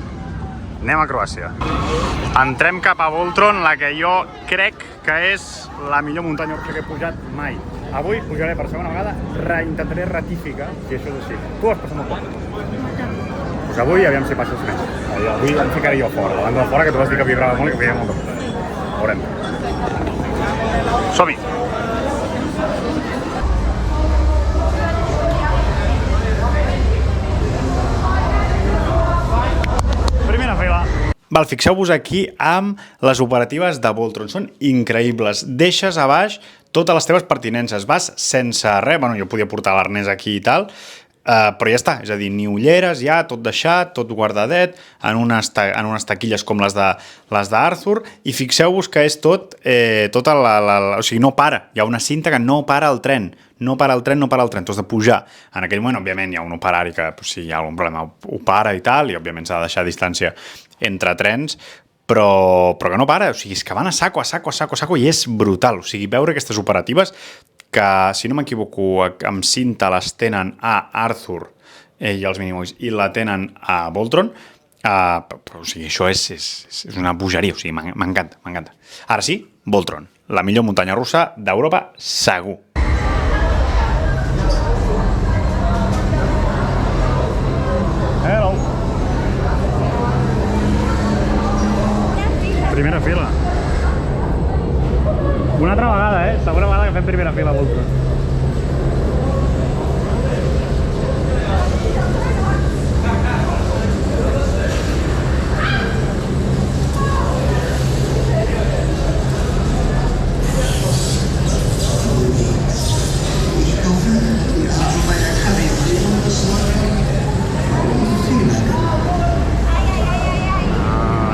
anem a Croàcia. Entrem cap a Voltron, la que jo crec que és la millor muntanya russa que he pujat mai. Avui pujaré per segona vegada, intentaré ratificar si això és així. Tu has passat molt poc. Doncs avui aviam si passes més. Avui em ficaré jo fora, davant de fora, que tu vas dir que vibrava molt i que feia molt de puta. Veurem. Som-hi! Val, fixeu-vos aquí amb les operatives de Voltron, són increïbles. Deixes a baix totes les teves pertinences, vas sense res, bueno, jo podia portar l'arnès aquí i tal, però ja està, és a dir, ni ulleres, ja, tot deixat, tot guardadet, en unes taquilles com les d'Arthur, i fixeu-vos que és tot, o sigui, no para, hi ha una cinta que no para el tren, no para el tren, tu has de pujar. En aquell moment, òbviament, hi ha un operari que, si hi ha algun problema, ho para i tal, i òbviament s'ha de deixar distància entre trens, però que no para, o sigui, és que van a saco, i és brutal, o sigui, veure aquestes operatives que, si no m'equivoco, amb cinta les tenen a Arthur i els Minimoys i la tenen a Voltron, però, o sigui, això és una bogeria, o sigui, m'encanta. Ara sí, Voltron, la millor muntanya russa d'Europa, segur. Hello. Primera fila. Una altra vegada, segona vegada que fem primera fila a Voltron.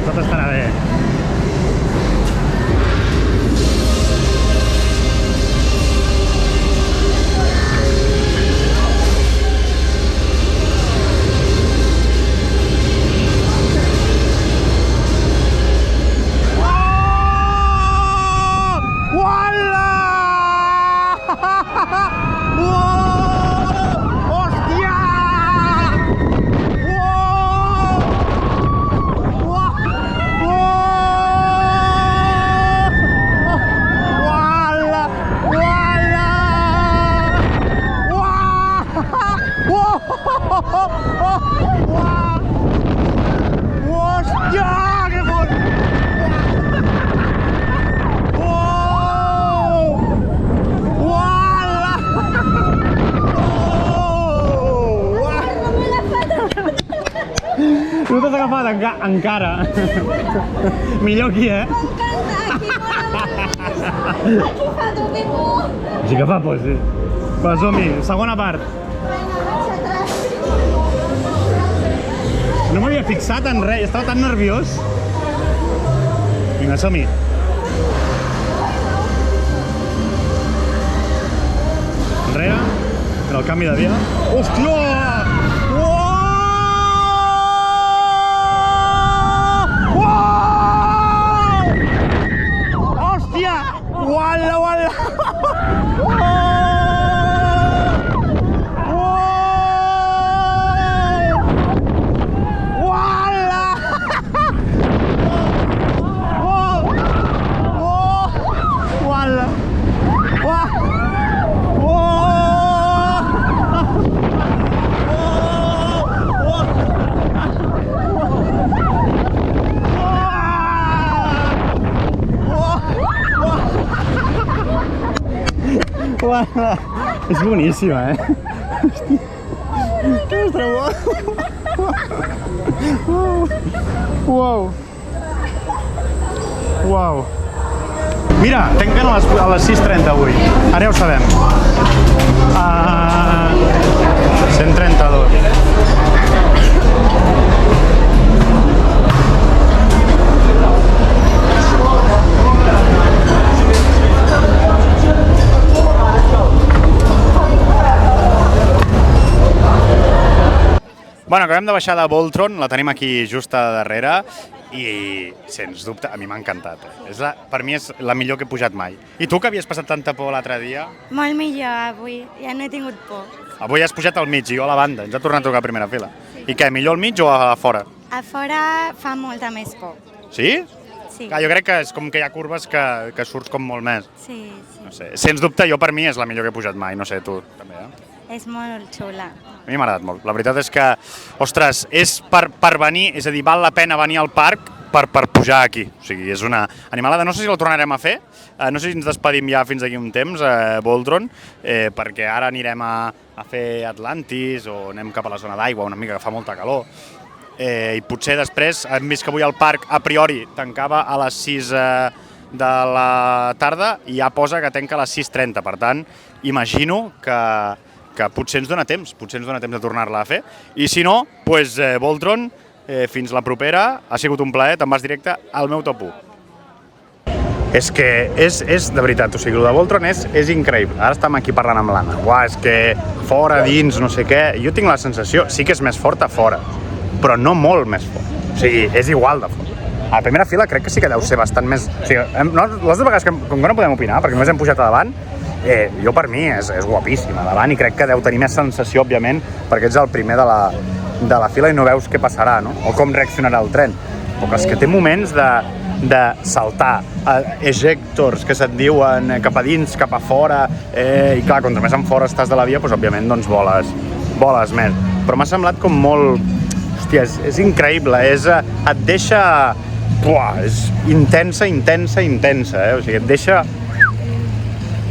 Tot estarà bé. Tu t'has agafat encara. Millor aquí, M'encanta, aquí mola molt. Aquí fa també molt. Sí que fa por, sí. Va, som-hi, segona part. No m'havia fixat en res, estava tan nerviós. Vinga, som-hi. Enrere, per al canvi de via. Hòstia! Uala, uala! Uala! Uala! Joana! És boníssima, eh? Ostres, uau! Uau! Mira, tanquen a les 6:38. Ara ja ho sabem. 132. Bueno, acabem de baixar de Voltron, la tenim aquí just a darrere i, sens dubte, a mi m'ha encantat. Per mi és la millor que he pujat mai. I tu, que havies passat tanta por l'altre dia? Molt millor avui, ja no he tingut por. Avui has pujat al mig i jo a la banda, ens ha tornat a tocar a primera fila. I què, millor al mig o a fora? A fora fa molta més por. Sí? Sí. Jo crec que és com que hi ha curves que surts com molt més. Sí, sí. No sé. Sens dubte, jo per mi és la millor que he pujat mai, no sé, tu també, eh? És molt xula. A mi m'ha agradat molt. La veritat és que, ostres, és per venir, és a dir, val la pena venir al parc per pujar aquí. O sigui, és una animalada. No sé si la tornarem a fer, no sé si ens despedim ja fins d'aquí un temps, Voltron, perquè ara anirem a fer Atlantis o anem cap a la zona d'aigua una mica, que fa molta calor. I potser després, hem vist que avui el parc a priori tancava a les 6 de la tarda i ja posa que tanca a les 6:30. Per tant, imagino que potser ens dona temps, de tornar-la a fer. I si no, doncs Voltron, fins la propera. Ha sigut un plaer, te'n vas directe al meu top 1. És que és de veritat, o sigui, el de Voltron és increïble. Ara estem aquí parlant amb l'Anna. Uah, és que fora, dins, no sé què. Jo tinc la sensació, sí que és més fort a fora, però no molt més fort. O sigui, és igual de fort. A la primera fila crec que sí que deu ser bastant més... O sigui, les dues vegades com que no podem opinar, perquè només hem pujat a davant, jo per mi és guapíssim a davant i crec que deu tenir més sensació, òbviament, perquè ets el primer de la fila i no veus què passarà, no? O com reaccionarà el tren. Però és que té moments de saltar, ejectors que se't diuen cap a dins, cap a fora, i clar, contra més en fora estàs de la via, doncs òbviament voles més. Però m'ha semblat com molt... Hòstia, és increïble, et deixa... És intensa, o sigui, et deixa...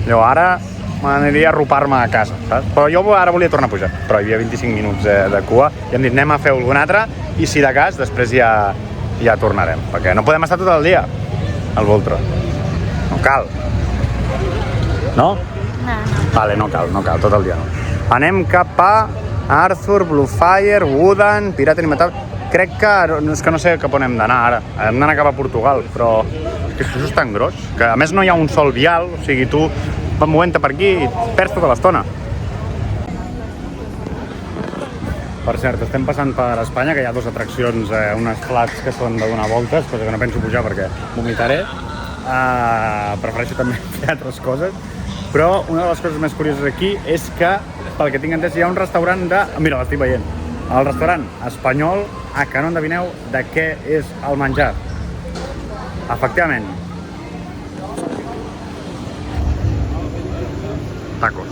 Jo ara m'aniria a arropar-me a casa, saps? Però jo ara volia tornar a pujar, però hi havia 25 minuts de cua i hem dit anem a fer algun altre i si de cas després ja tornarem, perquè no podem estar tot el dia al Voltron. No cal. No? No. Vale, no cal, tot el dia no. Anem cap a Arthur, Bluefire, Woodan, Pirata Inimitable. Crec que, és que no sé cap on hem d'anar ara. Hem d'anar cap a Portugal, però és que això és tan gros, que a més no hi ha un sol vial, o sigui, tu vas movent-te per aquí i perds tota l'estona. Per cert, estem passant per Espanya, que hi ha dues atraccions, unes flats que són de donar voltes, cosa que no penso pujar perquè vomitaré. Prefereixo també fer altres coses. Però una de les coses més curioses aquí és que, pel que tinc entès, hi ha un restaurant de... Mira, l'estic veient. El restaurant espanyol, que no endevineu de què és el menjar. Efectivament. Tacos.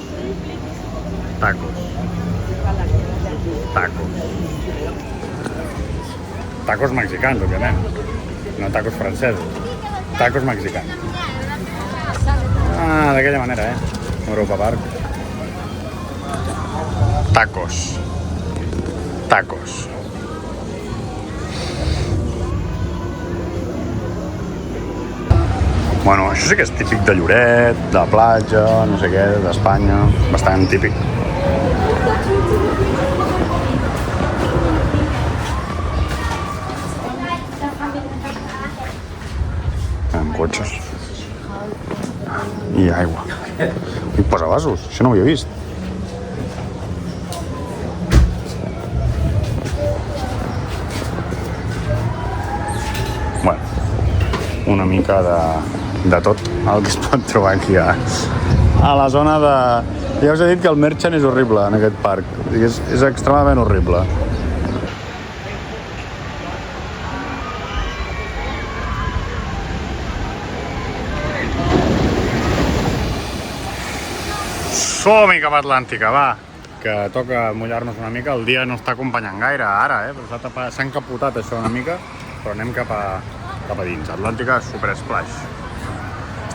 Tacos mexicans, òbviament. No tacos francesos. Tacos mexicans. D'aquella manera, Europa Park. Tacos. Bueno, això sí que és típic de Lloret, de platja, no sé què, d'Espanya, bastant típic. Amb cotxes. I aigua. I posavasos, això no ho havia vist. Bueno, una mica de tot el que es pot trobar aquí a la zona de... Ja us he dit que el merchant és horrible en aquest parc, és extremadament horrible. Som-hi cap a Atlàntica, va! Que toca mullar-nos una mica, el dia no està acompanyant gaire ara, però s'ha encapotat això una mica, però anem cap a dins. Atlàntica Super Splash.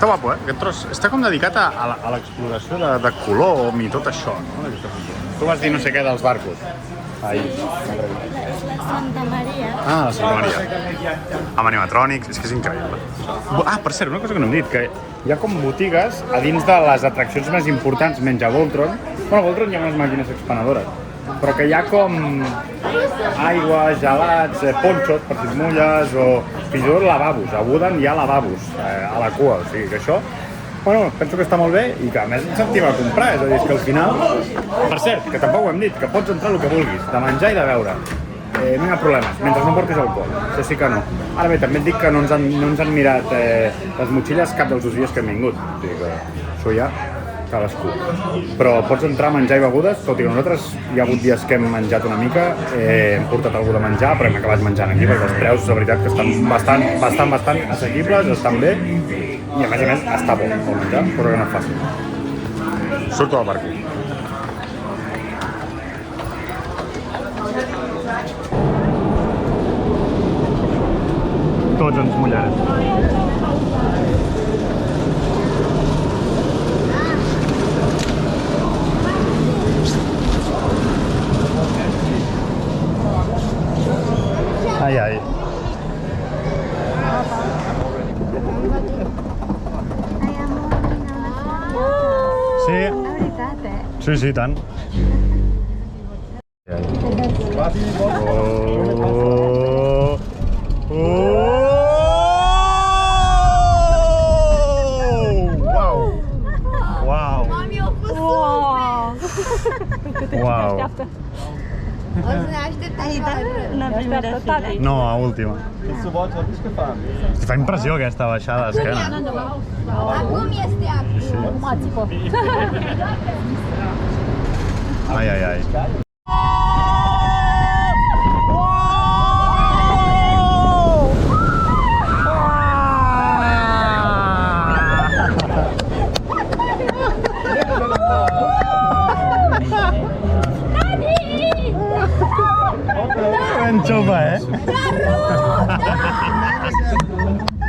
Està guapo, aquest tros. Està com dedicat a l'exploració de colom i tot això, no? Tu vas dir no sé què dels barcos. Ahí. La Santa Maria. Ah, la Santa Maria. Amb animatrònics, és que és increïble. Ah, per cert, una cosa que no hem dit, que hi ha com botigues a dins de les atraccions més importants, menys a Voltron. Bueno, a Voltron hi ha unes màquines expenedores, però que hi ha com aigua, gelats, ponxos per si et mulles, o fins i tot lavabos. A Wooden hi ha lavabos a la cua, o sigui que això, bueno, penso que està molt bé i que a més incentiva a comprar, és a dir, que al final... Per cert, que tampoc ho hem dit, que pots entrar el que vulguis, de menjar i de beure. No hi ha problemes, mentre no portis alcohol, això sí que no. Ara bé, també et dic que no ens han mirat les motxilles cap dels 2 dies que hem vingut, o sigui que això ja cadascú. Però pots entrar a menjar i begudes, tot i que nosaltres hi ha hagut dies que hem menjat una mica, hem portat alguna de menjar, però hem acabat menjant aquí, perquè els preus, la veritat, que estan bastant assequibles, estan bé, i a més està bo el menjar, però que no és fàcil. Surto del barco. Tots ens mullarem. Ai, ai. Sí. La veritat, Sí, sí, tant. Wow. Una primera fila. No, a última. Bist du Voltron nicht gefahren? Fa impressió aquesta baixada d'esquena. Ai, ai, ai. Ben xopa,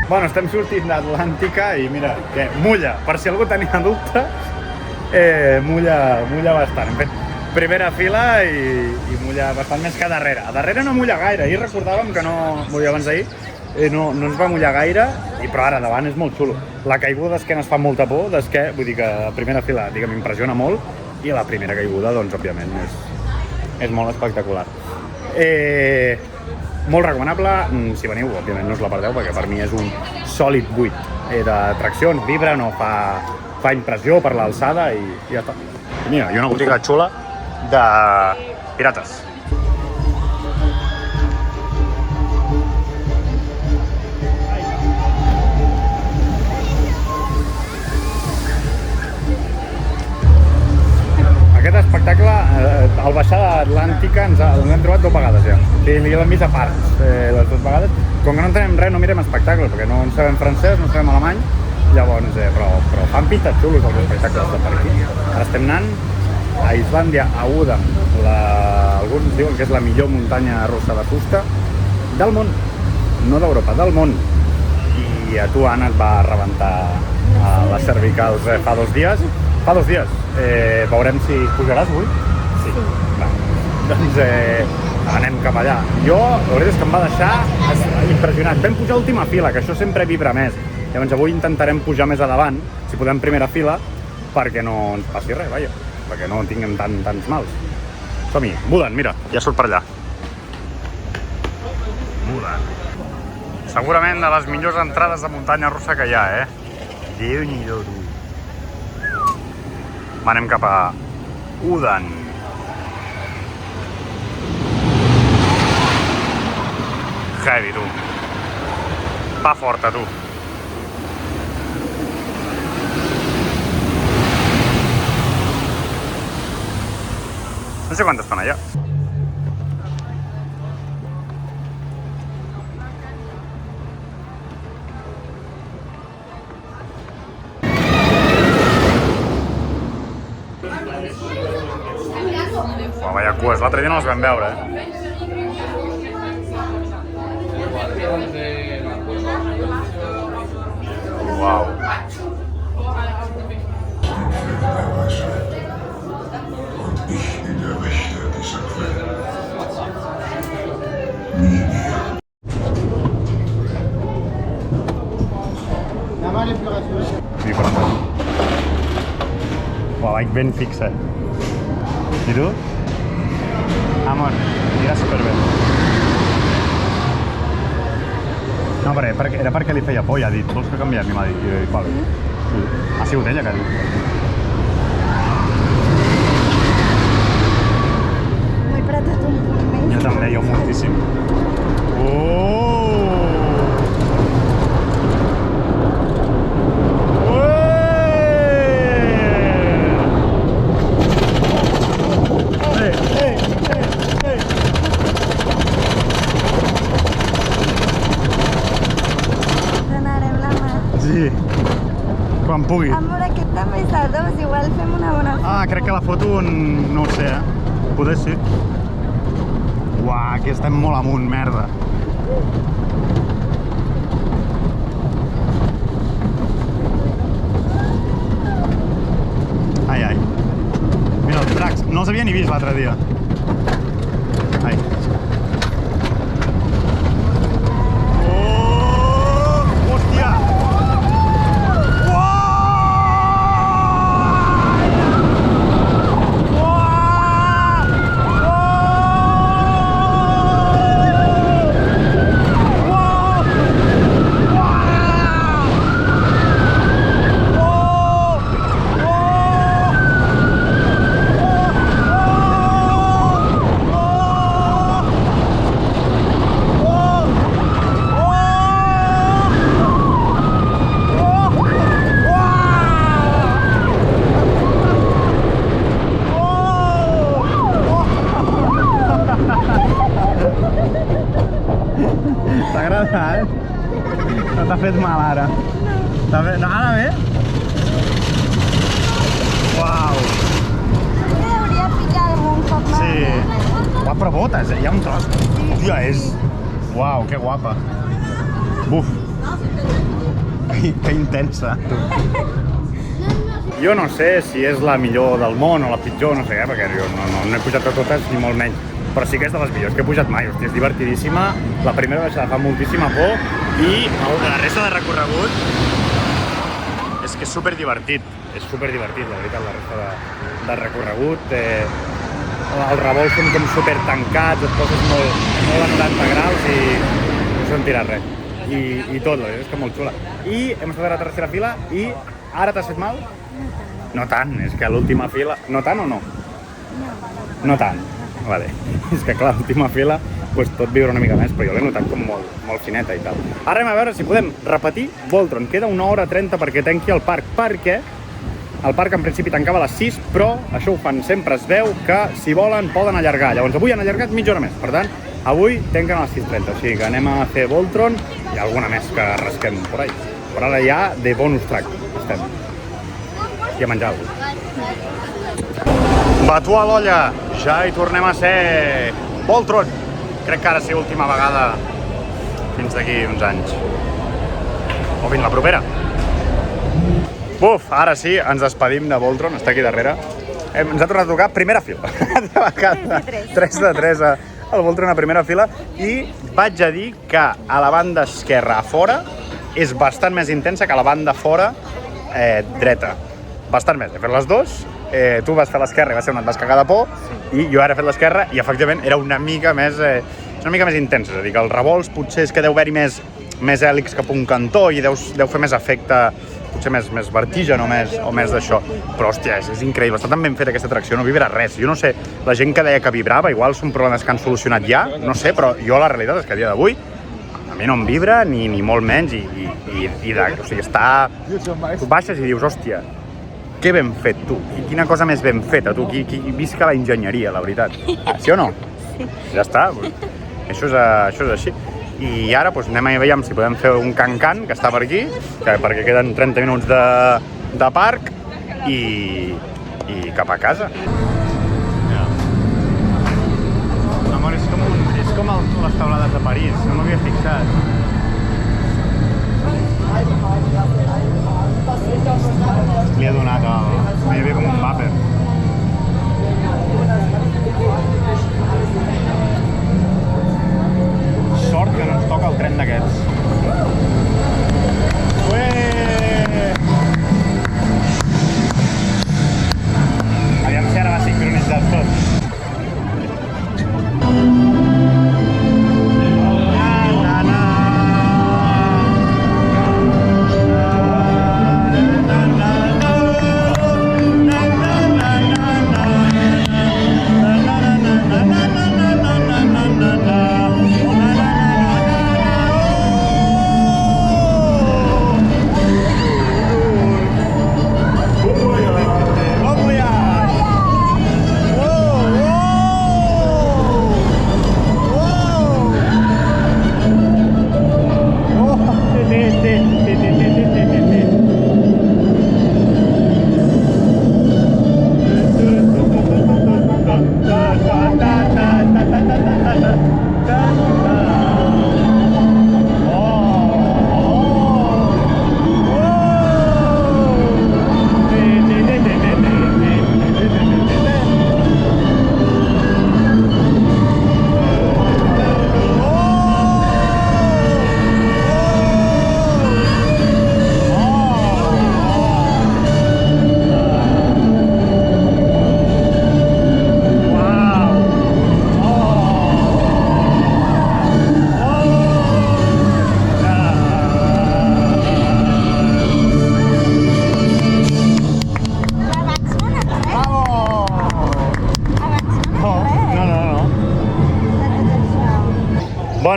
Bueno, estem sortint d'Atlàntica i mira, que mulla, per si algú tenia dubte, mulla bastant. Hem fet primera fila i mulla bastant més que darrere. A darrere no mulla gaire, ahir recordàvem que no, abans d'ahir, no ens va mullar gaire, però ara davant és molt xulo. La caiguda d'esquena es fa molta por, vull dir que a primera fila m'impressiona molt, i la primera caiguda, doncs, òbviament, és molt espectacular. Molt recomanable, si veniu, òbviament no us la perdeu, perquè per mi és un sòlid 8 d'atraccions, vibra, no fa impressió per l'alçada i ja està. Mira, hi ha una botiga xula de pirates. Aquest espectacle, al baixar d'Atlàntica, ens hem trobat 2 vegades ja. L'hem vist a parts, les 2 vegades. Com que no entenem res, no mirem espectacles, perquè no sabem francès, no sabem alemany, llavors, però fan pintes xulos els espectacles de per aquí. Ara estem anant a Islàndia, a Uda. Alguns diuen que és la millor muntanya russa de fusta del món, no d'Europa, del món. I a tu, Anna, et va rebentar les cervicals fa 2 dies. Fa 2 dies. Veurem si pujaràs avui? Sí. Va. Doncs anem cap allà. Jo, la veritat és que em va deixar impressionat. Vam pujar a última fila, que això sempre vibra més. Llavors avui intentarem pujar més a davant, si podem primera fila, perquè no ens passi res, vaja. Perquè no tinguem tants mals. Som-hi. Wooden, mira, ja surt per allà. Wooden. Segurament de les millors entrades de muntanya russa que hi ha, Déu-n'hi-do, tu. Anem cap a Wooden. Heavy, tu. Va forta, tu. No sé quantes fan allà. Vaya cues, l'altre dia no les vam veure, Uau. vaig ben fixat. I tu? Amor, mira superbé. No, era perquè li feia por, ja ha dit. Vols que canviem? I m'ha dit. I jo dic, vale. Sí. Ha sigut ella que ha dit. M'he apretat un punt més. Jo també, jo moltíssim. Donarem la mà. Sí, quan pugui. Amor, aquest també és el 2, igual fem una bona foto. Ah, crec que la foto no ho sé, Poder sí. Uah, aquí estem molt amunt, merda. Ai, ai. Mira, els dracs. No els havia ni vist l'altre dia. Ai. Oh! Hòstia! T'ha agradat? No t'ha fet mal ara? No. Ara bé? Uau! També hauria picat un cop més. Sí. Uau, però botes, hi ha un tros. Tia, és... Uau, que guapa. Buf. Que intensa. Jo no sé si és la millor del món o la pitjor, no sé què, perquè jo no he pujat a totes ni molt menys. Però sí que és de les millors que he pujat mai, hòstia, és divertidíssima. La primera baixada fa moltíssima por i la resta de recorregut és que és superdivertit. És superdivertit, la veritat, la resta de recorregut. Els revolts són com super tancats, et poses molt a 90 graus i no sentiràs res. I tot, la veritat és que molt xula. I hem estat a la tercera fila i ara t'has fet mal? No tant, és que l'última fila... No tant o no? No tant. Vale. És que clar, l'última fila pues, tot viure una mica més, però jo l'he notat com molt fineta i tal. Ara anem a veure si podem repetir Voltron. Queda 1h30 perquè tanqui el parc, perquè el parc en principi tancava a les 6, però això ho fan sempre, es veu que si volen poden allargar. Llavors avui han allargat mitja hora més, per tant, avui tanquen a les 6:30, o sigui que anem a fer Voltron i alguna més que rasquem por ahí. Però ara ja de bonus track estem. I a menjar alguna cosa. Batu a l'olla, ja hi tornem a ser. Voltron! Crec que ara sí, última vegada fins d'aquí uns anys. O fins la propera. Buf, ara sí, ens despedim de Voltron, està aquí darrere. Ens ha tornat a tocar primera fila. 3 de 3 al Voltron a primera fila. I vaig a dir que a la banda esquerra a fora és bastant més intensa que a la banda fora dreta. Bastant més, he fet les dues. Tu vas fer l'esquerra i va ser on et vas cagar de por, i jo ara he fet l'esquerra i efectivament era una mica més intensa, és a dir, que els revolts potser és que deu haver-hi més hèlix cap a un cantó i deu fer més efecte, potser més vertigen o més d'això. Però hòstia, és increïble, està tan ben feta aquesta atracció, no vibra res. Jo no sé, la gent que deia que vibrava, igual són problemes que han solucionat ja, no sé, però jo la realitat és que a dia d'avui a mi no em vibra ni molt menys o sigui, està... Tu baixes i dius, hòstia, què ben fet, tu? I quina cosa més ben feta, tu? Visca la enginyeria, la veritat. Sí o no? Sí. Ja està. Això és així. I ara anem a veure si podem fer un can-can, que està per aquí, perquè queden 30 minuts de parc i cap a casa. Amor, és com les taulades de París, no m'havia fixat. Li he donat hi havia com un vàper. Sort que no ens toca el tren d'aquests.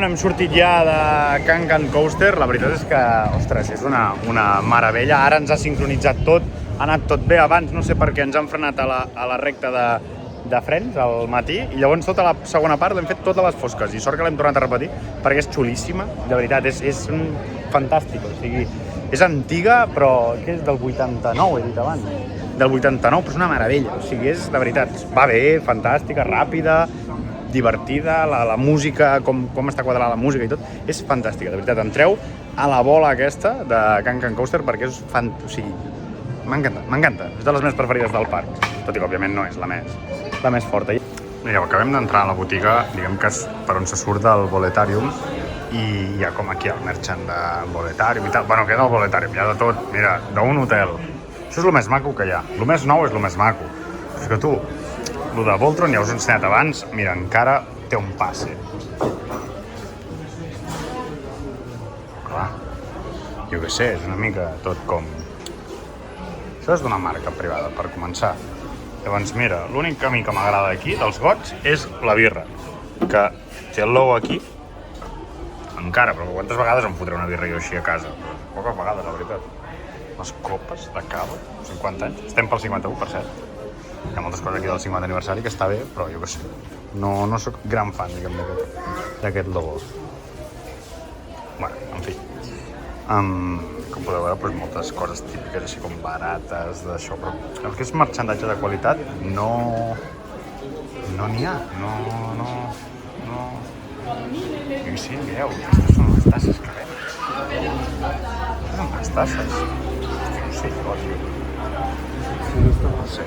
hem sortit ja de Can Coaster. La veritat és que, ostres, és una meravella. Ara ens ha sincronitzat tot, ha anat tot bé. Abans no sé per què ens han frenat a la recta de frens al matí i llavors tota la segona part l'hem fet totes les fosques i sort que l'hem tornat a repetir perquè és xulíssima, de veritat, és fantàstic, o sigui, és antiga però que és del 89, he dit abans, del 89, però és una meravella, o sigui, és de veritat, va bé, fantàstica, ràpida, divertida, la música, com està quadrada la música i tot, és fantàstica, de veritat, entreu a la bola aquesta de Can Coaster perquè és o sigui, m'encanta, és de les meves preferides del parc, tot i que òbviament no és la més forta. Mireu, acabem d'entrar a la botiga, diguem que és per on se surt del Boletarium i hi ha com aquí el merchant de Boletarium i tal. Bueno, queda el Boletarium, hi ha de tot, mira, d'un hotel. Això és el més maco que hi ha, el més nou és el més maco. És que tu, el de Voltron ja us he ensenyat abans, mira, encara té un passe. Clar, jo què sé, és una mica tot com... Això és d'una marca privada, per començar. Llavors, mira, l'únic camí que m'agrada aquí, dels gots, és la birra. Que té el logo aquí, encara, però quantes vegades em fotré una birra jo així a casa? Poques vegades, la veritat. Les copes de cava, 50 anys. Estem pel 51, per cert. Hi ha moltes coses aquí del 50 aniversari que està bé, però jo què sé. No soc gran fan, diguem, d'aquest logo. Bueno, en fi. Com podeu veure, doncs, moltes coses típiques, així com barates, d'això, però el que és marxandatge de qualitat no n'hi ha, no... I sí, mireu, aquestes són les tasses que veiem. Aquestes són les tasses. No sé,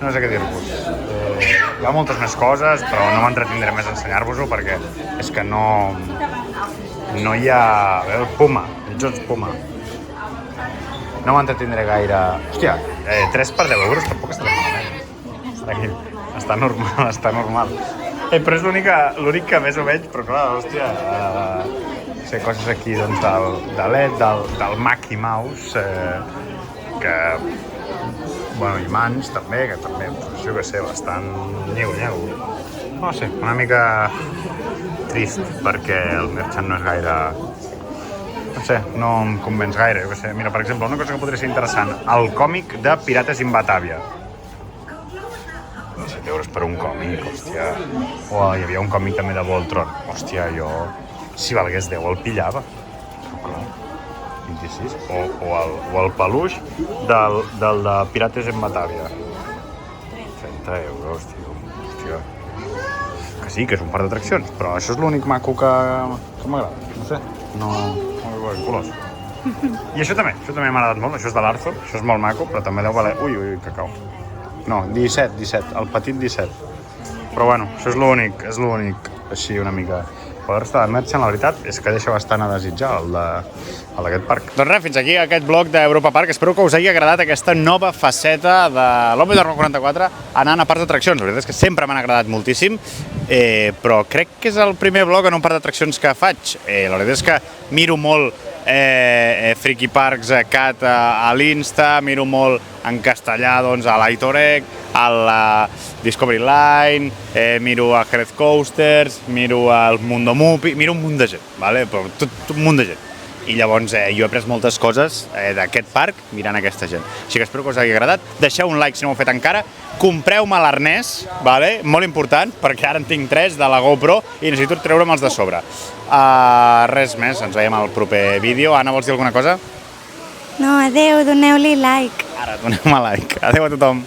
no sé què dir-vos. Hi ha moltes més coses, però no m'entretindré més a ensenyar-vos-ho perquè és que no hi ha... Veieu, Puma, mitjons Puma. No m'entretindré gaire... Hòstia, 3 per 10 euros tampoc està malament. Està normal. Però és l'únic que més o menys, però clar, hòstia... Sé coses aquí, doncs, de LED, del Mackie Mouse, que... Bueno, i mans també, que també, jo què sé, bastant lleu. No sé, una mica trist, perquè el merchant no és gaire... No sé, no em convenç gaire, jo què sé. Mira, per exemple, una cosa que podria ser interessant, el còmic de Pirates in Batavia. 7 euros per un còmic, hòstia. O hi havia un còmic també de Voltron. Hòstia, jo, si valgués 10, el pillava. Però clar, 26. O el peluix del de Pirates in Batavia. 30 euros, tio. Hòstia. Que sí, que és un parc d'atraccions, però això és l'únic maco que m'agrada. No sé, no colors. I això també m'ha agradat molt, això és de l'Arthur, això és molt maco, però també deu valer... Ui, cacau. No, 17, el petit 17. Però bueno, això és l'únic, així una mica. Però la resta de merchant, la veritat, és que deixa bastant a desitjar el d'aquest parc. Doncs res, fins aquí aquest vlog d'Europa Park. Espero que us hagi agradat aquesta nova faceta de l'Home d'Arno 44 anant a parcs d'atraccions. La veritat és que sempre m'han agradat moltíssim, però crec que és el primer vlog en un parc d'atraccions que faig. La veritat és que miro molt Freaky Parks Cat a l'Insta, miro molt en castellà doncs, a l'Aitorec, a la Discovery Line, miro a Jerez Coasters, miro al Mundo Mupi, miro un munt de gent, ¿vale? Però tot un munt de gent. I llavors jo he après moltes coses d'aquest parc mirant aquesta gent. Així que espero que us hagi agradat. Deixeu un like si no ho heu fet encara. Compreu-me l'arnès, ¿vale? Molt important, perquè ara en tinc 3 de la GoPro i necessito treure'm els de sobre. Res més, ens veiem al proper vídeo. Anna, vols dir alguna cosa? No, adeu, doneu-li like. Ara, doneu-me like. Adeu a tothom.